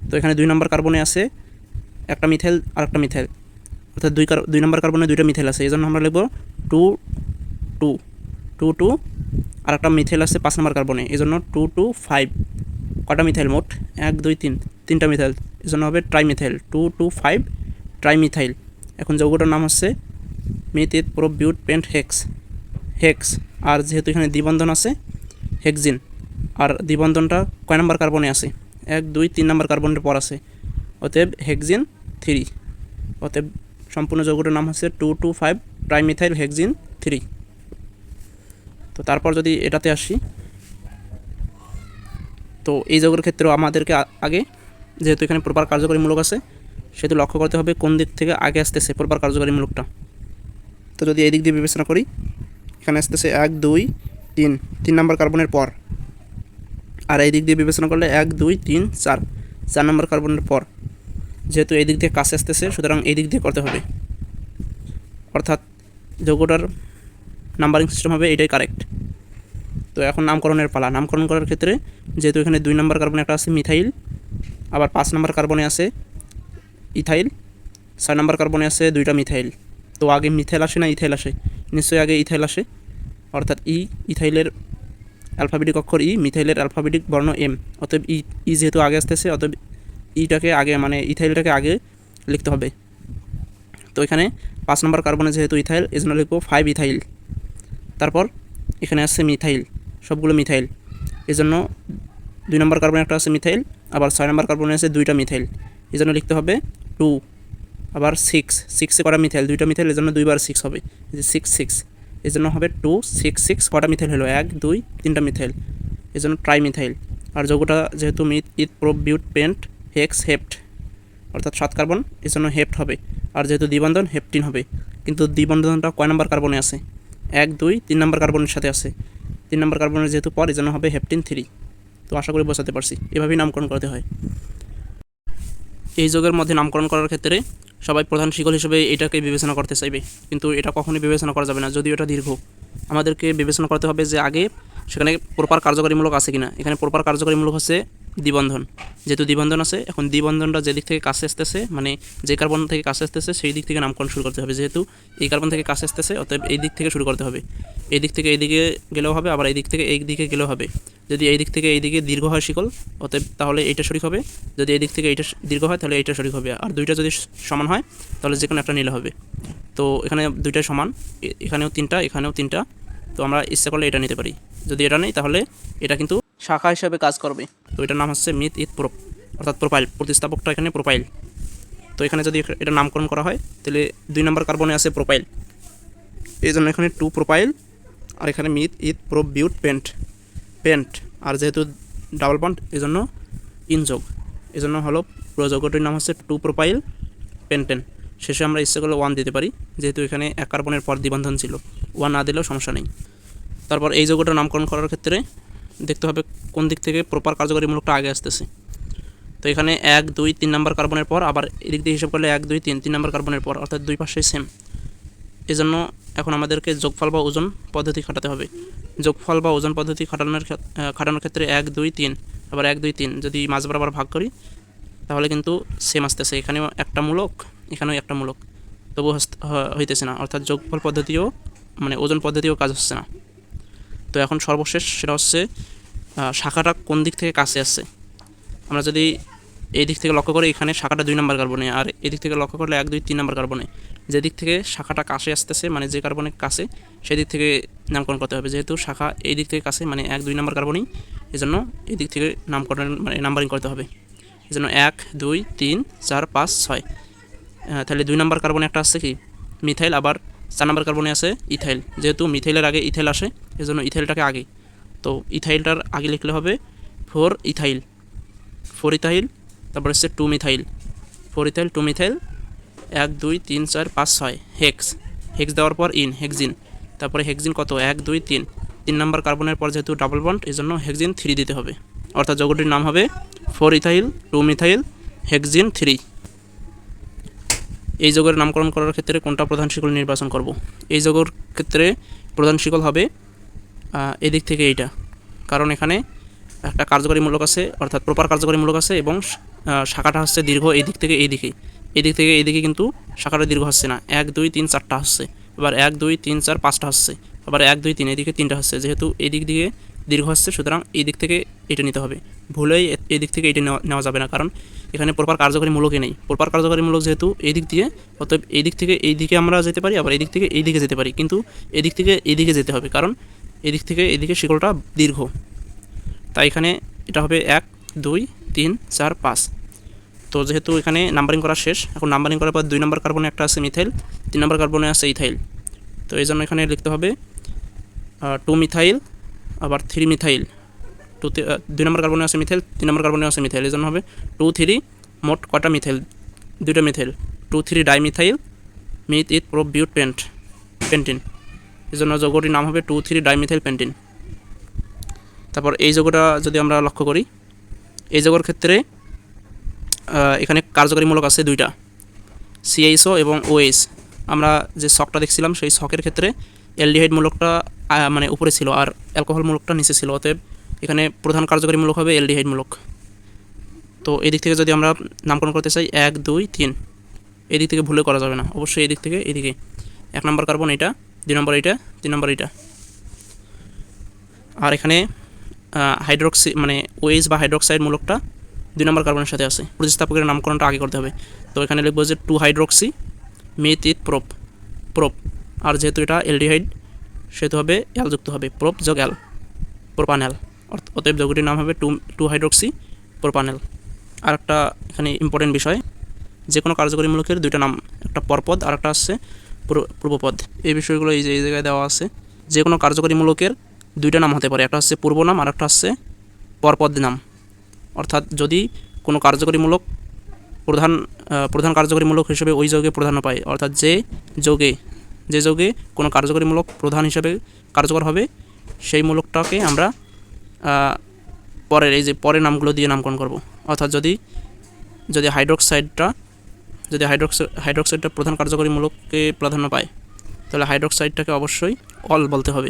তো এখানে 2 নম্বর কার্বনে আছে একটা মিথেল আর একটা মিথেল, অর্থাৎ 2 নম্বর কার্বনে 2টা মিথেল আছে, এই জন্য আমরা লিখব 2 2 2 2। আর একটা মিথেল আছে 5 নম্বর কার্বনে, এই জন্য 2 2 5। কটা মিথাইল মোট? 1 2 3, 3টা মিথাইল, এই জন্য হবে ট্রাইমিথাইল, 2 2 5 ট্রাইমিথাইল। এখন যৌগটার নাম হচ্ছে মিথ প্রোবিউট পেন্ট হেক্স। আর যেহেতু এখানে দ্বিবন্ধন আছে হেক্সিন, আর দ্বিবন্ধনটা কয় নম্বর কার্বনে আছে? 1 2 3 নম্বর কার্বনের পর আছে, অতএব হেক্সিন 3। অতএব সম্পূর্ণ যৌগটার নাম হচ্ছে 2 2 5 ট্রাইমিথাইল হেক্সিন 3। তো তারপর যদি এটাতে আসি, তো এই যৌগের ক্ষেত্রেও আমাদেরকে আগে যেহেতু এখানে প্রপার কার্যকরী মূলক আছে, সেহেতু লক্ষ্য করতে হবে কোন দিক থেকে আগে আসতেছে প্রপার কার্যকরী মূলকটা। তো যদি এই দিক দিয়ে বিবেচনা করি, এখানে আসতেছে 1 2 3, 3 নম্বর কার্বনের পর। আর এই দিক দিয়ে বিবেচনা করলে 1 2 3 4, 4 নম্বর কার্বনের পর। যেহেতু এই দিক দিয়ে কাছে আসতেছে, সুতরাং এই দিক দিয়ে করতে হবে, অর্থাৎ যৌগটার নাম্বারিং সিস্টেম হবে এটাই কারেক্ট। তো এখন নামকরণের পালা। নামকরণ করার ক্ষেত্রে যেহেতু এখানে 2 নম্বর কার্বনে একটা আছে মিথাইল, আবার 5 নম্বর কার্বনে আছে ইথাইল, 6 নম্বর কার্বনে আছে 2টা মিথাইল। তো আগে মিথাইল আসে না ইথাইল আসে? নিশ্চয়ই আগে ইথাইল আসে, অর্থাৎ ইথাইলের অ্যালফাবেটিক অক্ষর মিথাইলের অ্যালফাবেটিক বর্ণ এম। অতএব যেহেতু আগে আসতেছে, অতএব ইটাকে আগে, মানে ইথাইলটাকে আগে লিখতে হবে। তো এখানে 5 নম্বর কার্বনে যেহেতু ইথাইল, এই জন্য লিখবো 5 ইথাইল। তারপর এখানে আসছে মিথাইল, সবগুলো মিথাইল, এই জন্য 2 নম্বর কার্বনে একটা আছে মিথাইল, আবার 6 নম্বর কার্বনে আছে 2টা মিথাইল, এই জন্য লিখতে হবে 2। আবার 6 কটা মিথাইল, 2টা মিথাইল, এই জন্য 2 বার 6 হবে, 6, এই জন্য হবে 2 6 6। কটা মিথাইল হলো? 1 2 3টা মিথাইল, এই জন্য ট্রাইমিথাইল। আর যৌগটা যেহেতু মিথ প্রোবিউট পেন্ট হেপ্ট, অর্থাৎ 7 কার্বন, এই জন্য হেপ্ট হবে। আর যেহেতু দ্বিবন্ধন, হেপটিন হবে। কিন্তু দ্বিবন্ধনটা কয় নম্বর কার্বনে আছে? 1 2 3 নম্বর কার্বনের সাথে আছে, 3 নম্বর কার্বনের যেহেতু পর, এই জন্য হবে হেপটিন 3। তো আশা করি বোঝাতে পারছি, এভাবেই নামকরণ করতে হয়। এই যৌগের মধ্যে নামকরণ করার ক্ষেত্রে সবাই প্রধান শিকল হিসেবে এটাকে বিবেচনা করতে চাইবে, কিন্তু এটা কখনোই বিবেচনা করা যাবে না, যদিও এটা দীর্ঘ। আমাদেরকে বিবেচনা করতে হবে যে আগে সেখানে প্রপার কার্যকরীমূলক আছে কিনা। এখানে প্রপার কার্যকরীমূলক হচ্ছে দ্বিবন্ধন। যেহেতু দ্বিবন্ধন আছে, এখন দ্বিবন্ধনটা যে দিক থেকে কাছে আসতেছে, মানে যে কার্বন থেকে কাছে আসতেছে সেই দিক থেকে নামকরণ শুরু করতে হবে। যেহেতু এই কার্বন থেকে কাছে আসতেছে, অতএব এই দিক থেকে শুরু করতে হবে। এই দিক থেকে এই দিকে গেলেও হবে, আবার এই দিক থেকে এই দিকে গেলেও হবে। যদি এই দিক থেকে এই দিকে দীর্ঘ হয় শিকল, অতএব তাহলে এইটা সঠিক হবে। যদি এই দিক থেকে এইটা দীর্ঘ হয়, তাহলে এইটা সঠিক হবে। আর দুইটা যদি সমান হয়, তাহলে যে কোনো একটা নিলে হবে। তো এখানে দুইটাই সমান, এখানেও 3টা, এখানেও 3টা। তো আমরা ইচ্ছা করলে এটা নিতে পারি। যদি এটা নেই, তাহলে এটা কিন্তু শাখা হিসাবে কাজ করবে। তো এটার নাম হচ্ছে প্রোপ, অর্থাৎ প্রোপাইল। প্রতিস্থাপকটা এখানে প্রোপাইল। তো এখানে যদি এটা নামকরণ করা হয়, তাহলে 2 নম্বর কার্বনে আছে প্রোপাইল, এই জন্য এখানে 2 প্রোপাইল। আর এখানে প্রোবিউট পেন্ট। আর যেহেতু ডাবল বন্ড, এই জন্য ইনযোগ, এই জন্য হলো পুরো যৌগটির নাম হচ্ছে 2 প্রোপাইল পেন্টেন। শেষে আমরা ইচ্ছা করলে 1 দিতে পারি, যেহেতু এখানে 1 কার্বনের পর দ্বিবন্ধন ছিল। 1 না দিলেও সমস্যা নেই। তারপর এই যৌগটার নামকরণ করার ক্ষেত্রে দেখতে হবে কোন দিক থেকে প্রপার কার্যকরীমূলকটা আগে আসতেছে। তো এখানে 1 2 3 নম্বর কার্বনের পর, আবার এদিক দিয়ে হিসাব করলে 1 2 3 3 নম্বর কার্বনের পর, অর্থাৎ দুই পাশেই সেম। এজন্য এখন আমাদেরকে যোগফল বা ওজন পদ্ধতি খাটাতে হবে। যোগফল বা ওজন পদ্ধতি খাটানোর ক্ষেত্রে 1 2 3, আবার 1 2 3 যদি মাঝ বরাবর ভাগ করি, তাহলে কিন্তু সেম আসতেছে। এখানেও একটা মূলক, এখানেও একটা মূলক, তবু হইতেছে না। অর্থাৎ যোগফল পদ্ধতিও, মানে ওজন পদ্ধতিও কাজ হচ্ছে না। তো এখন সর্বশেষ সেটা হচ্ছে শাখাটা কোন দিক থেকে কাছে আসছে। আমরা যদি এই দিক থেকে লক্ষ্য করি, এখানে শাখাটা 2 নম্বর কার্বনে, আর এই দিক থেকে লক্ষ্য করলে 1 2 3 নম্বর কার্বনে। যে দিক থেকে শাখাটা কাছে আসতেছে মানে যে কার্বনের কাছে, সেই দিক থেকে নামকরণ করতে হবে। যেহেতু শাখা এই দিক থেকে কাছে মানে 1 2 নম্বর কার্বনেই, এই জন্য এই দিক থেকে নামকরণ মানে নাম্বারিং করতে হবে। এই জন্য 1 2 3 4 5 6। তাহলে 2 নম্বর কার্বনে একটা আসছে কি মিথাইল, আবার 4 নম্বর কার্বনে আছে ইথাইল। যেহেতু মিথাইলের আগে ইথাইল আসে, এই জন্য ইথাইলটাকে আগে, তো ইথাইলটার আগে লিখলে হবে 4 ইথাইল, 4 ইথাইল, তারপর হচ্ছে 2 methyl, 4 ethyl 2 methyl, 1 2 3 4 5 6 hex. Hex দেওয়ার পর ইন হেক্সিন, তারপরে হেক্সিন কত 1 2 3, 3 নম্বর কার্বনের পর যেহেতু ডাবল বন্ড, এই জন্য হেক্সিন 3 দিতে হবে। অর্থাৎ যৌগটির নাম হবে 4 ইথাইল 2 মিথাইল হেক্সিন 3। এই যৌগের নামকরণ করার ক্ষেত্রে কোনটা প্রধান শিকল নির্বাচন করব। এই যৌগের ক্ষেত্রে প্রধান শিকল হবে এদিক থেকে এইটা, কারণ এখানে একটা কার্যকরী মূলক আছে, অর্থাৎ প্রপার কার্যকরী মূলক আছে, এবং শাখাটা হচ্ছে দীর্ঘ এই দিক থেকে এইদিকে, এদিক থেকে এইদিকে কিন্তু শাখাটা দীর্ঘ হচ্ছে না, 1 2 3 4টা হচ্ছে, এবার 1 2 3 4 5টা হচ্ছে, আবার 1 2 3 এদিকে 3টা হচ্ছে। যেহেতু এই দিক দিয়ে দীর্ঘ হচ্ছে, সুতরাং এই দিক থেকে এটা নিতে হবে। ভুলেই এই দিক থেকে এটা নেওয়া যাবে না, কারণ এখানে প্রপার কার্যকরী মূলকই নেই। প্রপার কার্যকরী মূলক যেহেতু এই দিক দিয়ে, অতএব এই দিক থেকে এই দিকে আমরা যেতে পারি, আবার এই দিক থেকে এই দিকে যেতে পারি, কিন্তু এদিক থেকে এইদিকে যেতে হবে, কারণ এদিক থেকে এদিকে শিকলটা দীর্ঘ। তাই এখানে এটা হবে 1 2 3 4 5। তো যেহেতু এখানে নাম্বারিং করা শেষ, এখন নাম্বারিং করার পর 2 নম্বর কার্বনে একটা আছে মিথাইল, 3 নম্বর কার্বনে আছে ইথাইল। তো এই জন্য এখানে লিখতে হবে 2 মিথাইল, আবার 3 মিথাইল, 2 নম্বর কার্বনে আছে মিথাইল, 3 নম্বর কার্বনে আছে মিথাইল, এই জন্য হবে 2 3, মোট কটা মিথাইল 2টা methyl, 2 3 dimethyl myth eth prop বিউট pentene. এই জন্য যৌগটির নাম হবে 2 3 ডাইমিথাইল পেন্টিন। তারপর এই যৌগটা যদি আমরা লক্ষ্য করি, এই যৌগের ক্ষেত্রে এখানে কার্যকরী মূলক আছে 2টা, CHO এবং OH। আমরা যে শকটা দেখছিলাম সেই শকের ক্ষেত্রে অ্যালডিহাইড মূলকটা মানে উপরে ছিল আর অ্যালকোহল মূলকটা নিচে ছিল, অতএব এখানে প্রধান কার্যকরী মূলক হবে অ্যালডিহাইড মূলক। তো এই দিক থেকে যদি আমরা নামকরণ করতে চাই 1 2 3, এই দিক থেকে ভুলে করা যাবে না, অবশ্যই এই দিক থেকে এদিকে 1 নম্বর কার্বন এটা, 2 নম্বর এটা, 3 নম্বর এটা। আর এখানে হাইড্রক্সি মানে OH বা হাইড্রক্সাইড মূলকটা 2 নম্বর কার্বনের সাথে আছে। প্রতিস্থাপকের নামকরণটা আগে করতে হবে। তো এখানে লিখবো যে 2 হাইড্রক্সি মিথ ইথ প্রোপ, আর যেহেতু এটা অ্যালডিহাইড সেহেতু হবে অ্যাল যুক্ত হবে, প্রোপ যোগ অ্যাল, প্রোপানল। অতএব যৌগটির নাম হবে 2 হাইড্রক্সি প্রোপানল। আর একটা এখানে ইম্পর্টেন্ট বিষয়, যে কোনো কার্যকরী মূলকের 2টা নাম, একটা পরপদ আর একটা আসছে পূর্বপদ। এই বিষয়গুলো এই জায়গায় দেওয়া আছে। যে কোনো কার্যকরী মূলকের 2টা নাম হতে পারে, একটা হচ্ছে পূর্ব নাম আর একটা হচ্ছে পরপদ নাম। অর্থাৎ যদি কোনো কার্যকরী মূলক প্রধান কার্যকরী মূলক হিসেবে ওই যৌগে প্রাধান্য পায়, অর্থাৎ যে যৌগে কোনো কার্যকরী মূলক প্রধান হিসেবে কার্যকর হবে, সেই মূলকটাকে আমরা পরের নামগুলো দিয়ে নামকরণ করব। অর্থাৎ যদি হাইড্রক্সাইডটা প্রধান কার্যকরী মূলককে প্রাধান্য পায়, তাহলে হাইড্রক্সাইডটাকে অবশ্যই অল বলতে হবে।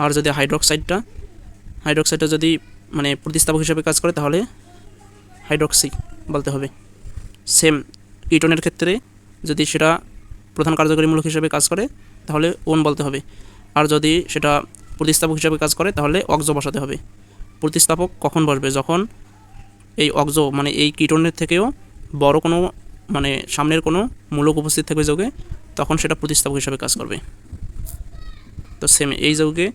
আর যদি হাইড্রক্সাইডটা যদি মানে প্রতিস্থাপক হিসেবে কাজ করে, তাহলে হাইড্রক্সি বলতে হবে। সেম কিটোনের ক্ষেত্রে যদি সেটা প্রধান কার্যকরী মূলক হিসেবে কাজ করে, তাহলে ওন বলতে হবে। আর যদি সেটা প্রতিস্থাপক হিসেবে কাজ করে, তাহলে অক্সো বসাতে হবে। প্রতিস্থাপক কখন বসবে? যখন এই অক্সো মানে এই কিটোনের থেকেও বড় কোনো মানে সামনের কোনো মূলক উপস্থিত থাকবে যৌগে, তখন সেটা প্রতিস্থাপক হিসেবে কাজ করবে। তো সেম এই যৌগে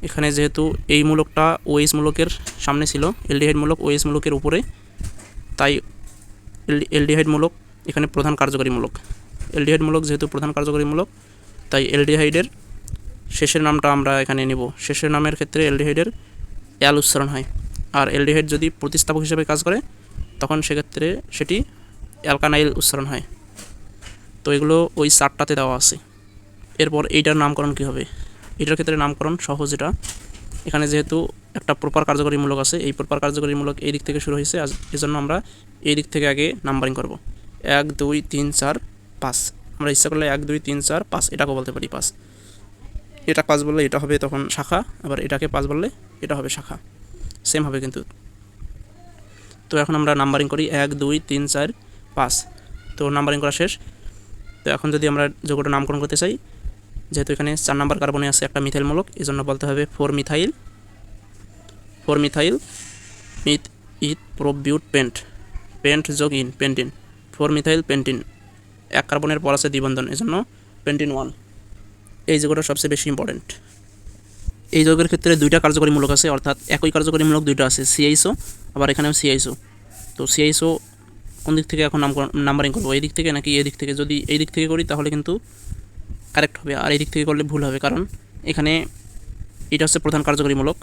এখানে যেহেতু এই মূলকটা OH মূলকের সামনে ছিল, অ্যালডিহাইড মূলক OH মূলকের উপরে, তাই অ্যালডিহাইড মূলক এখানে প্রধান কার্যকরী মূলক। অ্যালডিহাইড মূলক যেহেতু প্রধান কার্যকরী মূলক, তাই অ্যালডিহাইডের শেষের নামটা আমরা এখানে নেব। শেষের নামের ক্ষেত্রে অ্যালডিহাইডের অ্যাল উচ্চারণ হয়। আর অ্যালডিহাইড যদি প্রতিস্থাপক হিসেবে কাজ করে, তখন সেক্ষেত্রে সেটি অ্যালকানাইল উচ্চারণ হয়। তো এগুলো ওই 4টাতে দেওয়া আছে। এরপর এইটার নামকরণ কী হবে? এটার ক্ষেত্রে নামকরণ সহজ। এটা এখানে যেহেতু একটা প্রপার কার্যকরী মূলক আছে, এই প্রপার কার্যকরী মূলক এই দিক থেকে শুরু হয়েছে, এজন্য আমরা এই দিক থেকে আগে নাম্বারিং করব। 1 2 3 4 5। আমরা ইচ্ছা করলে 1 2 3 4 5 এটাকেও বলতে পারি 5। এটা 5 বললে এটা হবে তখন শাখা, আবার এটাকে 5 বললে এটা হবে শাখা, সেম হবে কিন্তু। তো এখন আমরা নাম্বারিং করি 1 2 3 4 5। তো নাম্বারিং করা শেষ। তো এখন যদি আমরা যৌগটা নামকরণ করতে চাই, যেহেতু এখানে 4 নম্বর কার্বনে আছে একটা মিথাইল মূলক, এজন্য বলতে হবে 4 methyl myth eth prop but paint যোগ ইন পেন্টিন, 4 মিথাইল পেন্টিন। এক কার্বনের পর আছে দ্বিবন্ধন, এজন্য পেন্টিন 1। এই যৌগটা সবচেয়ে বেশি ইম্পর্টেন্ট। এই যৌগের ক্ষেত্রে দুইটা কার্যকরী মূলক আছে, অর্থাৎ একই কার্যকরী মূলক দুইটা আছে, CH2 আবার এখানেও CH2। তো CH2 কোন দিক থেকে এখন নাম্বারিং করবো, এই দিক থেকে নাকি এই দিক থেকে? যদি এই দিক থেকে করি তাহলে কিন্তু কারেক্ট হবে, আর এই দিক থেকে করলে ভুল হবে, কারণ এখানে এটা হচ্ছে প্রধান কার্যকরী মূলক।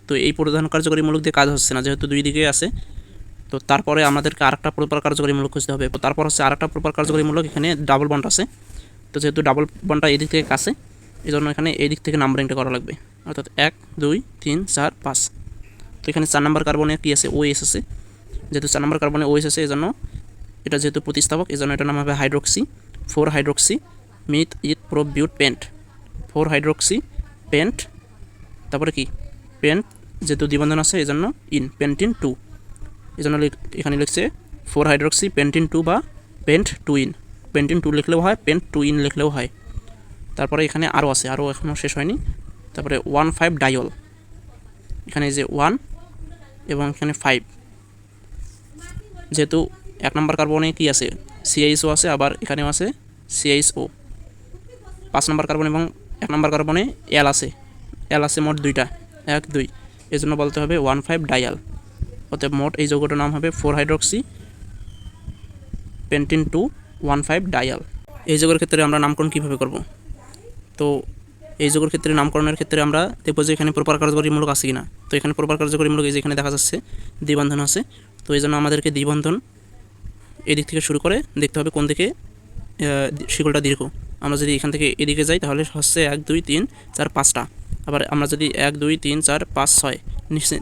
তো এই প্রধান কার্যকরী মূলক দিয়ে কাজ হচ্ছে না, যেহেতু দুই দিকে আছে। তো তারপরে আমাদেরকে আরেকটা প্রপার কার্যকরী মূলক খুঁজতে হবে। তারপর হচ্ছে আরেকটা প্রপার কার্যকরী মূলক, এখানে ডাবল বন্ড আছে। তো যেহেতু ডাবল বন্ডটা এই দিক থেকে কাছে, এই জন্য এখানে এই দিক থেকে নাম্বারিংটা করা লাগবে, অর্থাৎ 1 2 3 4 5। তো এখানে 4 নম্বর কার্বনে কি আছে? OH আছে। যেহেতু 4 নম্বর কার্বনে OH আছে, এজন্য এটা যেহেতু প্রতিস্থাপক, এজন্য এটার নাম হবে hydroxy, 4 hydroxy meth eth prop but pent, 4 hydroxy pent. তারপরে কি পেন্ট, যেহেতু দ্বিবন্ধন আছে এজন্য ইন পেন্টিন 2। এজন্য এখানে লিখছে 4 হাইড্রোক্সি পেন্টিন 2 বা পেন্ট 2 ইন। পেন্টিন 2 লিখলেও হয়, পেন্ট 2 ইন লিখলেও হয়। তারপরে এখানে আরও আছে, আরও এখনও শেষ হয়নি। তারপরে 1,5 ডাইল, এখানে যে 1 এবং এখানে 5। যেহেতু 1 নম্বর কার্বনে কি আছে? CHO আছে, আবার এখানেও আছে CHO। 5 নম্বর কার্বন এবং 1 নম্বর কার্বনে L আছে মোট দুইটা, 1 2। এই জন্য বলতে হবে 1,5 ডাইল। অতএব মোট এই যৌগটার নাম হবে 4 হাইড্রোক্সি পেন্টিন 2 1,5 ডাইল। এই যৌগের ক্ষেত্রে আমরা নামকরণ কীভাবে করব? তো এই যৌগের ক্ষেত্রে নামকরণের ক্ষেত্রে আমরা দেখব যে এখানে প্রপার কার্যকরী মূলক আছে কিনা। তো এখানে প্রপার কার্যকরী মূলক এই যে এখানে দেখা যাচ্ছে দ্বিবন্ধন আছে। তো এই জন্য আমাদেরকে দ্বিবন্ধন এদিক থেকে শুরু করে দেখতে হবে কোন দিকে শিকলটা দীর্ঘ। আমরা যদি এখান থেকে এদিকে যাই তাহলে হচ্ছে 1 2 3 4 5টা। আবার আমরা যদি 1 2 3 4 5 6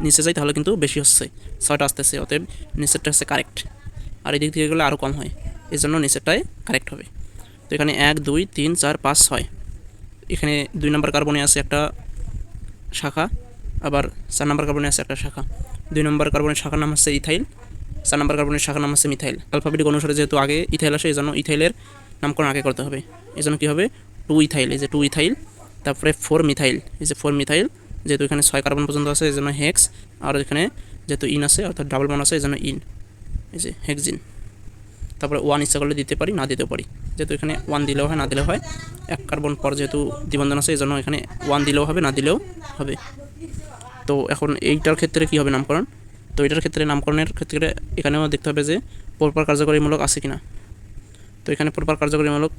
নিচে যাই তাহলে কিন্তু বেশি হচ্ছে, 6টা আসতেছে। অতএব নিচেরটা হচ্ছে কারেক্ট, আর এদিক থেকে গেলে আরও কম হয়, এই জন্য নিচেরটাই কারেক্ট হবে। তো এখানে 1 2 3 4 5 6। এখানে 2 নম্বর কার্বনে আছে একটা শাখা, আবার 4 নম্বর কার্বনে আছে একটা শাখা। 2 নম্বর কার্বনের শাখার নাম হচ্ছে ইথাইল, 4 নম্বর কার্বনের শাখার নাম হচ্ছে মিথাইল। অ্যালফাবেটিক অনুসারে যেহেতু আগে ইথাইল আসে, এই জন্য ইথাইলের নামকরণ আগে করতে হবে। এই জন্য কী হবে? 2 ইথাইল, এই যে 2 ইথাইল। তারপরে 4 মিথাইল, এই যে 4 মিথাইল। যেহেতু এখানে 6 কার্বন পর্যন্ত আছে, এই জন্য হেক্স। আর এখানে যেহেতু ইন আছে, অর্থাৎ ডাবল বন্ড আছে, এই জন্য ইন, এই যে হেক্সিন। তারপরে 1 ইচ্ছা করলে দিতে পারি, না দিতেও পারি। যেহেতু এখানে 1 দিলেও হয়, না দিলেও হয়। 1 কার্বন পর যেহেতু দ্বিবন্ধন আছে, এই জন্য এখানে 1 দিলেও হবে, না দিলেও হবে। তো এখন এইটার ক্ষেত্রে কী হবে নামকরণ? তো এটার ক্ষেত্রে নামকরণের ক্ষেত্রে এখানেও দেখতে হবে যে প্রপার কার্যকরীমূলক আছে কিনা। তো এখানে প্রপার কার্যকরীমূলক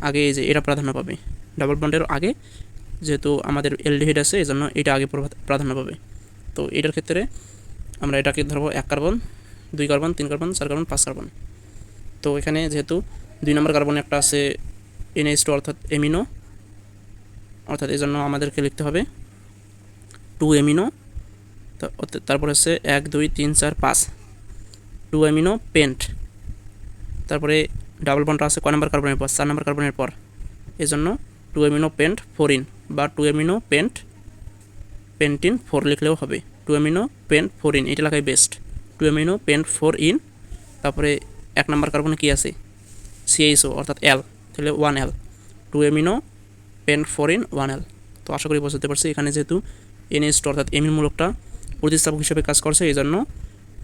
আগে এই যে এটা প্রাধান্য পাবে, ডাবল বন্ডের আগে। যেহেতু আমাদের অ্যালডিহাইড আছে, এই জন্য এটা আগে প্রাধান্য পাবে। তো এটার ক্ষেত্রে আমরা এটাকে ধরবো 1 carbon 2 carbon 3 carbon 4 carbon 5 carbon. তো এখানে যেহেতু 2 নম্বর কার্বনে একটা আছে NH2 অর্থাৎ এমিনো, অর্থাৎ এই জন্য আমাদেরকে লিখতে হবে 2 এমিনো। তারপর হচ্ছে 1 2 3 4 5 2 এমিনো পেন্ট। তারপরে ডাবল বন্ডটা আছে কয় নম্বর কার্বনের পর? 4 নম্বর কার্বনের পর, এই জন্য 2 এমিনো পেন্ট 4 ইন, বা 2 এমিনো পেন্টিন 4 লিখলেও হবে। 2 এমিনো পেন্ট 4 ইন, এটা লেখাই বেস্ট। 2 amino paint 4 in. তারপরে 1 নম্বর কার্বনে কি আছে? CHO অর্থাৎ L, তাহলে 1L। 2 amino paint 4 in 1L। তো আশা করি বুঝতে পারছি। এখানে যেহেতু NH2 অর্থাৎ এমিন মূলকটা প্রতিস্থাপক হিসেবে কাজ করছে, এই জন্য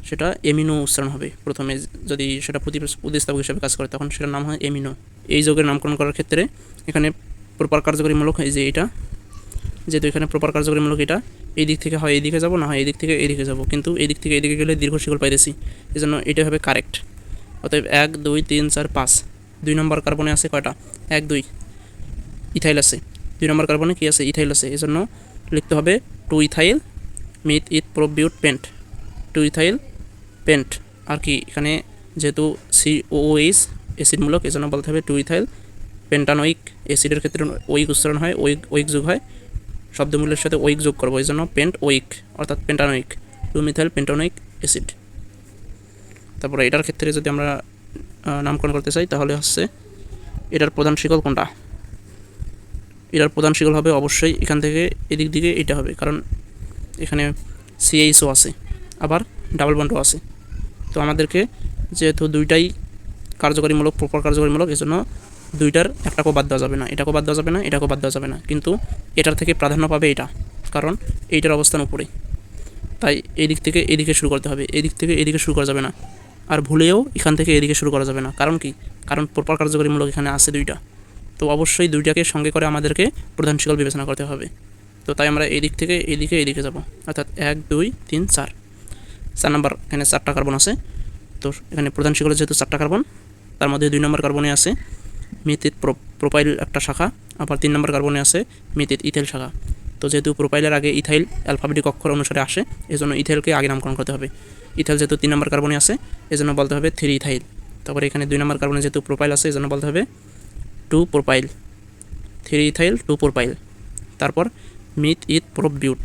সেটা এমিনো উচ্চারণ হবে প্রথমে। যদি সেটা প্রতিস্থাপক হিসেবে কাজ করে তখন সেটার নাম হয় এমিনো। এই যৌগের নামকরণ করার ক্ষেত্রে এখানে প্রপার কার্যকরীমূলক এই যে এটা, যেহেতু এখানে প্রপার কার্যকরীমূলক এটা, এই দিক থেকে হয় এই দিকে যাব, না হয় এই দিক থেকে এই দিকে যাব, কিন্তু এই দিক থেকে এই দিকে গেলে দীর্ঘ শিকল পাইতেছি, এই জন্য এটা হবে কারেক্ট। অতএব 1 2 3 4 5। 2 নম্বর কার্বনে আছে কয়টা? 1 2 ইথাইল আছে। 2 নম্বর কার্বনে কি আছে? ইথাইল আছে। এই জন্য লিখতে হবে 2 ethyl meth eth prop but pent, 2 ethyl pent. আর কি এখানে যেহেতু COOH অ্যাসিডমূলক, এই জন্য বলতে হবে 2 ইথাইল পেন্টানোইক। অ্যাসিডের ক্ষেত্রে ওইক উচ্চারণ হয়, ওইক যোগ হয়, শব্দমূলের সাথে ওইক যোগ করবো, এই জন্য পেন্ট ওইক অর্থাৎ পেন্টানোইক, 2 মিথাইল পেন্টানোইক অ্যাসিড। তারপরে এটার ক্ষেত্রে যদি আমরা নামকরণ করতে চাই তাহলে হচ্ছে এটার প্রধান শিকল কোনটা? এটার প্রধান শিকল হবে অবশ্যই এখান থেকে এদিক দিকে এটা হবে, কারণ এখানে CHO আছে, আবার ডাবল বন্ডও আছে। তো আমাদেরকে যেহেতু দুইটাই কার্যকরীমূলক, প্রপার কার্যকরীমূলক, এই জন্য দুইটার একটাকেও বাদ দেওয়া যাবে না, এটাকেও বাদ দেওয়া যাবে না, এটাকেও বাদ দেওয়া যাবে না, কিন্তু এটার থেকে প্রাধান্য পাবে এটা, কারণ এইটার অবস্থান উপরে। তাই এই দিক থেকে এদিকে শুরু করতে হবে, এই দিক থেকে এদিকে শুরু করা যাবে না, আর ভুলেও এখান থেকে এদিকে শুরু করা যাবে না। কারণ কি? কারণ প্রপার কার্যকরীমূলক এখানে আছে দুইটা, তো অবশ্যই দুইটাকে সঙ্গে করে আমাদেরকে প্রধান শিকল বিবেচনা করতে হবে। তো তাই আমরা এই দিক থেকে এদিকে যাব, অর্থাৎ 1 2 3 4 4 নাম্বার এখানে 4টা কার্বন আছে। তো এখানে প্রধান শিকলে যেহেতু 4টা কার্বন, তার মধ্যে 2 নম্বর কার্বনে আছে মিথিত প্রোপাইল একটা শাখা, আবার 3 নম্বর কার্বনে আছে মিথিত ইথাইল শাখা। তো যেহেতু প্রোপাইলের আগে ইথাইল অ্যালফাবেটিক অক্ষর অনুসারে আসে, এজন্য ইথাইলকে আগে নামকরণ করতে হবে। ইথাইল যেহেতু 3 নম্বর কার্বনে আছে, এজন্য বলতে হবে 3 ইথাইল। তারপরে এখানে 2 নম্বর কার্বনে যেহেতু প্রোপাইল আছে, এজন্য বলতে হবে 2 প্রোপাইল, 3 ইথাইল 2 প্রোপাইল। তারপর মিথ ইথ প্রোপ বিউট,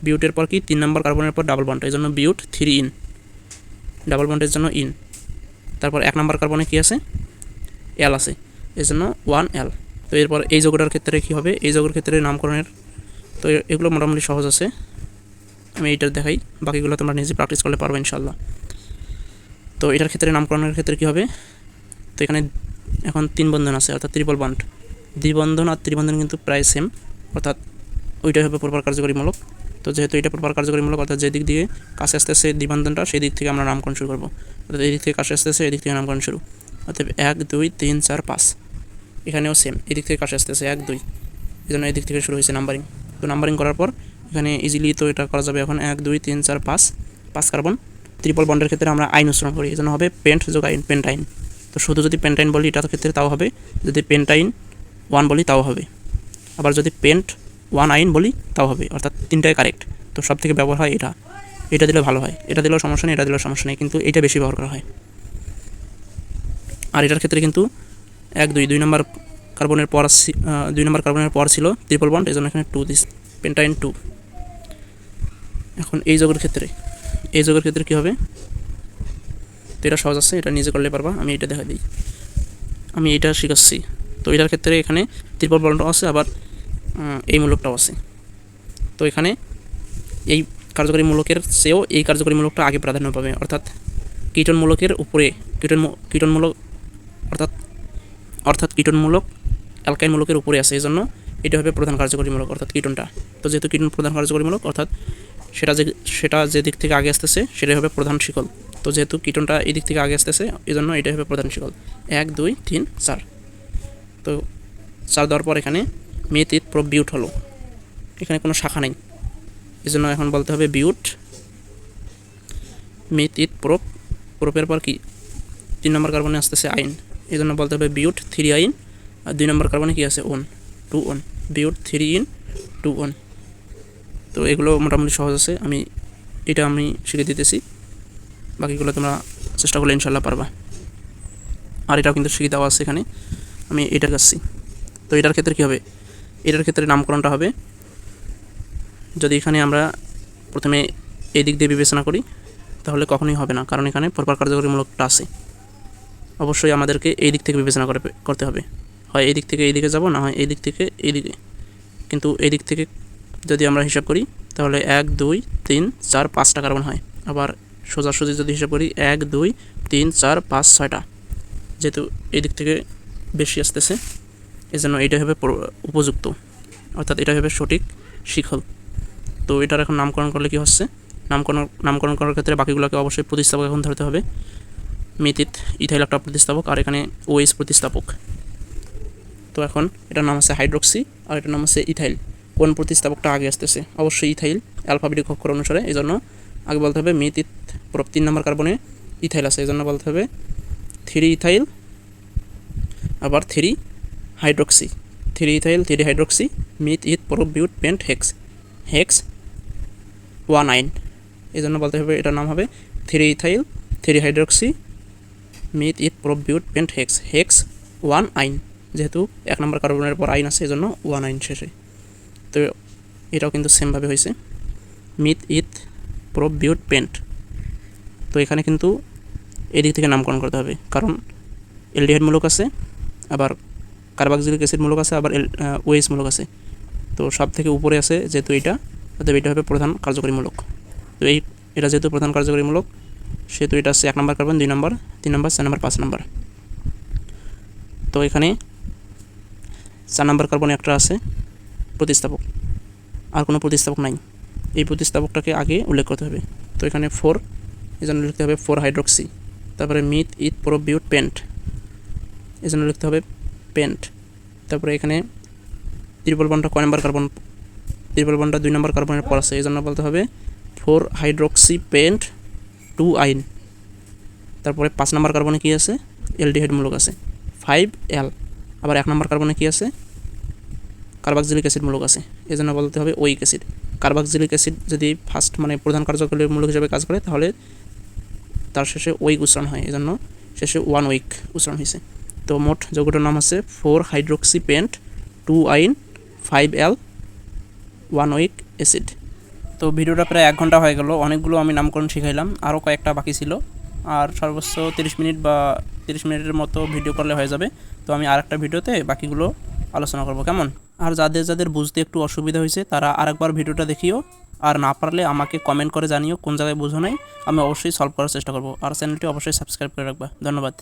বিউটের পর কি 3 নম্বর কার্বনের পর ডাবল বন্ড, এই জন্য বিউট 3 ইন, ডাবল বন্ডের জন্য ইন। তারপর 1 নম্বর কার্বনে কি আছে? এল আছে, এই জন্য 1 এল। তো এরপর এই যৌগটার ক্ষেত্রে কী হবে? এই যৌগের ক্ষেত্রে নামকরণের তো এগুলো মোটামুটি সহজ আছে, আমি এইটার দেখাই, বাকিগুলো তোমরা নিজে প্র্যাকটিস করলে পারবে ইনশাল্লাহ। তো এটার ক্ষেত্রে নামকরণের ক্ষেত্রে কী হবে? তো এখানে এখন 3 বন্ধন আছে, অর্থাৎ ট্রিপল বন্ড। দ্বিবন্ধন আর ত্রিবন্ধন কিন্তু প্রায় সেম, অর্থাৎ ওইটাই হবে প্রপার কার্যকরীমূলক। তো যেহেতু এটা প্রপার কার্যকরীমূলক, অর্থাৎ যে দিক দিয়ে কাছে আসতেছে দ্বিবন্ধনটা, সেই দিক থেকে আমরা নামকরণ শুরু করবো। অর্থাৎ এই দিক থেকে কাছে আসতেছে, এই দিক থেকে নামকরণ শুরু, অর্থাৎ 1 2 3 4 5। এখানেও সেম, এই দিক থেকে কাছে আসতেছে 1 2, এই জন্য এই দিক থেকে শুরু হয়েছে নাম্বারিং। তো নাম্বারিং করার পর এখানে ইজিলি তো এটা করা যাবে। এখন 1 2 3 4 5 কার্বন। ট্রিপল বন্ডের ক্ষেত্রে আমরা আইন উচ্চারণ করি, এই জন্য হবে পেন্ট যোগ আইন, পেন্টাইন। তো শুধু যদি পেন্টাইন বলি এটার ক্ষেত্রে তাও হবে, যদি পেন্টাইন 1 বলি তাও হবে, আবার যদি পেন্ট 1 আইন বলি তাও হবে, অর্থাৎ তিনটাই কারেক্ট। তো সব থেকে ব্যবহার হয় এটা দিলে ভালো হয়, এটা দিলেও সমস্যা নেই, এটা দিলেও সমস্যা নেই, কিন্তু এটা বেশি ব্যবহার করা হয়। আর এটার ক্ষেত্রে কিন্তু 1 2 2 নম্বর কার্বনের পর 2 নম্বর কার্বনের পর ছিল ট্রিপল বন্ড, এই জন্য এখানে 2 দিস, পেন্টাইন 2। এখন এই যৌগের ক্ষেত্রে কী হবে? তো এটা সহজ আছে, এটা নিজে করলে পারবা, আমি এটা দেখা দিই, আমি এটা শিখাচ্ছি। তো এটার ক্ষেত্রে এখানে ট্রিপল বন্ডও আছে, আবার এই মূলকটাও আছে। তো এখানে এই কার্যকরী মূলকের চেয়েও এই কার্যকরী মূলকটা আগে প্রাধান্য পাবে, অর্থাৎ কীটন মূলকের উপরে কীটন মূলক, অর্থাৎ কীটন মূলক অ্যালকাইন মূলকের উপরে আছে, এই জন্য এটা হবে প্রধান কার্যকরী মূলক, অর্থাৎ কীটনটা। তো যেহেতু কীটন প্রধান কার্যকরী মূলক, অর্থাৎ সেটা যে দিক থেকে আগে আসতেছে সেটাই হবে প্রধান শিকল। তো যেহেতু কীটনটা এই দিক থেকে আগে আসতেছে, এই জন্য এটাই হবে প্রধান শিকল। 1 2 3 4। তো 4 দেওয়ার পর এখানে মিথ ইথ প্রোপ বিউট হলো, এখানে কোনো শাখা নেই, এই জন্য এখন বলতে হবে বিউট মিথ ইথ প্রোপের পর কি 3 নম্বর কার্বনে আসতেছে আইন, এই জন্য বলতে হবে বিউট 3 আইন। আর 2 নম্বর কার্বনে কি আছে? 2 ওন, বিউট 3 ইন 2 ওন। তো এগুলো মোটামুটি সহজ আছে, আমি শিখে দিতেছি, বাকিগুলো তোমরা চেষ্টা করলে ইনশাল্লাহ পারবা। আর এটাও কিন্তু শিখে দেওয়া আছে এখানে, আমি এটা করছি। তো এটার ক্ষেত্রে কী হবে? এটার ক্ষেত্রে নামকরণটা হবে, যদি এখানে আমরা প্রথমে এই দিক দিয়ে বিবেচনা করি তাহলে কখনোই হবে না, কারণ এখানে প্রপার কার্যকরীমূলকটা আছে। অবশ্যই আমাদেরকে এই দিক থেকে বিবেচনা করতে হবে, হয় এই দিক থেকে এই দিকে যাব, না হয় এই দিক থেকে এই দিকে। কিন্তু এই দিক থেকে যদি আমরা হিসাব করি তাহলে 1 2 3 4 5টা কার্বন হয়, আবার সোজাসুজি যদি হিসাব করি 1 2 3 4 5 6টা, যেহেতু এই দিক থেকে বেশি আসতেছে, এই জন্য এইটা হবে উপযুক্ত, অর্থাৎ এটা হবে সঠিক শিকল। তো এটার এখন নামকরণ করলে কি হচ্ছে? নামকরণ করার ক্ষেত্রে বাকিগুলোকে অবশ্যই প্রতিস্থাপক এখন ধরতে হবে। মিথিত ইথাইল একটা প্রতিস্থাপক, আর এখানে OH প্রতিস্থাপক। তো এখন এটার নাম আছে হাইড্রক্সি, আর এটার নাম আছে ইথাইল। কোন প্রতিস্থাপকটা আগে আসতেছে? অবশ্যই ইথাইল, অ্যালফাবেটিক অক্ষর অনুসারে, এই জন্য আগে বলতে হবে মিথিত 3 নম্বর কার্বনে ইথাইল আছে, এই জন্য বলতে হবে 3 ইথাইল, আবার 3 hydroxy, 3 ethyl 3 hydroxy, meth eth prop but pent hex 1 yne, এই জন্য বলতে হবে এটার নাম হবে 3 ethyl 3 hydroxy, meth eth prop but pent hex 1 আইন। যেহেতু 1 নম্বর কার্বনের পর আইন আছে, এই জন্য 1 আইন শেষে। তো এটাও কিন্তু সেমভাবে হয়েছে, myth eth prop but paint. তো এখানে কিন্তু এদিক থেকে নামকরণ করতে হবে, কারণ অ্যালডিহাইড মূলক আছে, আবার কার্বক্সিলিক অ্যাসিড মূলক আছে, আবার OH মূলক আছে। তো সব থেকে উপরে আছে যেহেতু এটা, অর্থাৎ এটা হবে প্রধান কার্যকরীমূলক। তো এটা যেহেতু প্রধান কার্যকরীমূলক, সেহেতু এটা আছে 1 নম্বর কার্বন, 2 নম্বর 3 নম্বর 4 নম্বর 5 নম্বর। তো এখানে 4 নম্বর কার্বনে একটা আছে প্রতিস্থাপক, আর কোনো প্রতিস্থাপক নাই। এই প্রতিস্থাপকটাকে আগে উল্লেখ করতে হবে। তো এখানে 4, এই জন্য লিখতে হবে 4 হাইড্রক্সি। তারপরে মিথ ইথ প্রোবিউট পেন্ট, এই জন্য লিখতে হবে পেন্ট। তারপরে এখানে ট্রিপল বন্ডটা কয় নম্বর কার্বন, ট্রিপল বন্ডটা 2 নম্বর কার্বনের পর আছে, এই জন্য বলতে হবে 4 হাইড্রক্সি পেন্ট 2 আইন। তারপরে 5 নম্বর কার্বনে কী আছে, অ্যালডিহাইড মূলক আছে 5L। আবার 1 নম্বর কার্বনে কী আছে, কার্বক্সিলিক অ্যাসিড মূলক আছে, এই জন্য বলতে হবে ওইক অ্যাসিড। কার্বক্সিলিক অ্যাসিড যদি ফার্স্ট মানে প্রধান কার্যকরী মূলক হিসেবে কাজ করে তাহলে তার শেষে ওইক উচ্চারণ হয়, এই জন্য শেষে 1 উইক উচ্চারণ হয়েছে। তো মোট যৌগটার নাম আছে 4 হাইড্রক্সি পেন্ট 2 আইন 5L 1 উইক অ্যাসিড। তো ভিডিওটা প্রায় 1 ঘন্টা হয়ে গেল, অনেকগুলো আমি নামকরণ শিখাইলাম, আরও কয়েকটা বাকি ছিল। আর সর্বোচ্চ 30 মিনিট বা 30 মিনিটের মতো ভিডিও করলে হয়ে যাবে। তো আমি আরেকটা ভিডিওতে বাকিগুলো আলোচনা করব, কেমন? আর যাদের যাদের বুঝতে একটু অসুবিধা হয়েছে তারা আরেকবার ভিডিওটা দেখিও, আর না পারলে আমাকে কমেন্ট করে জানিও কোন জায়গায় বোঝো নাই, আমি অবশ্যই সলভ করার চেষ্টা করব। আর চ্যানেলটি অবশ্যই সাবস্ক্রাইব করে রাখবা। ধন্যবাদ।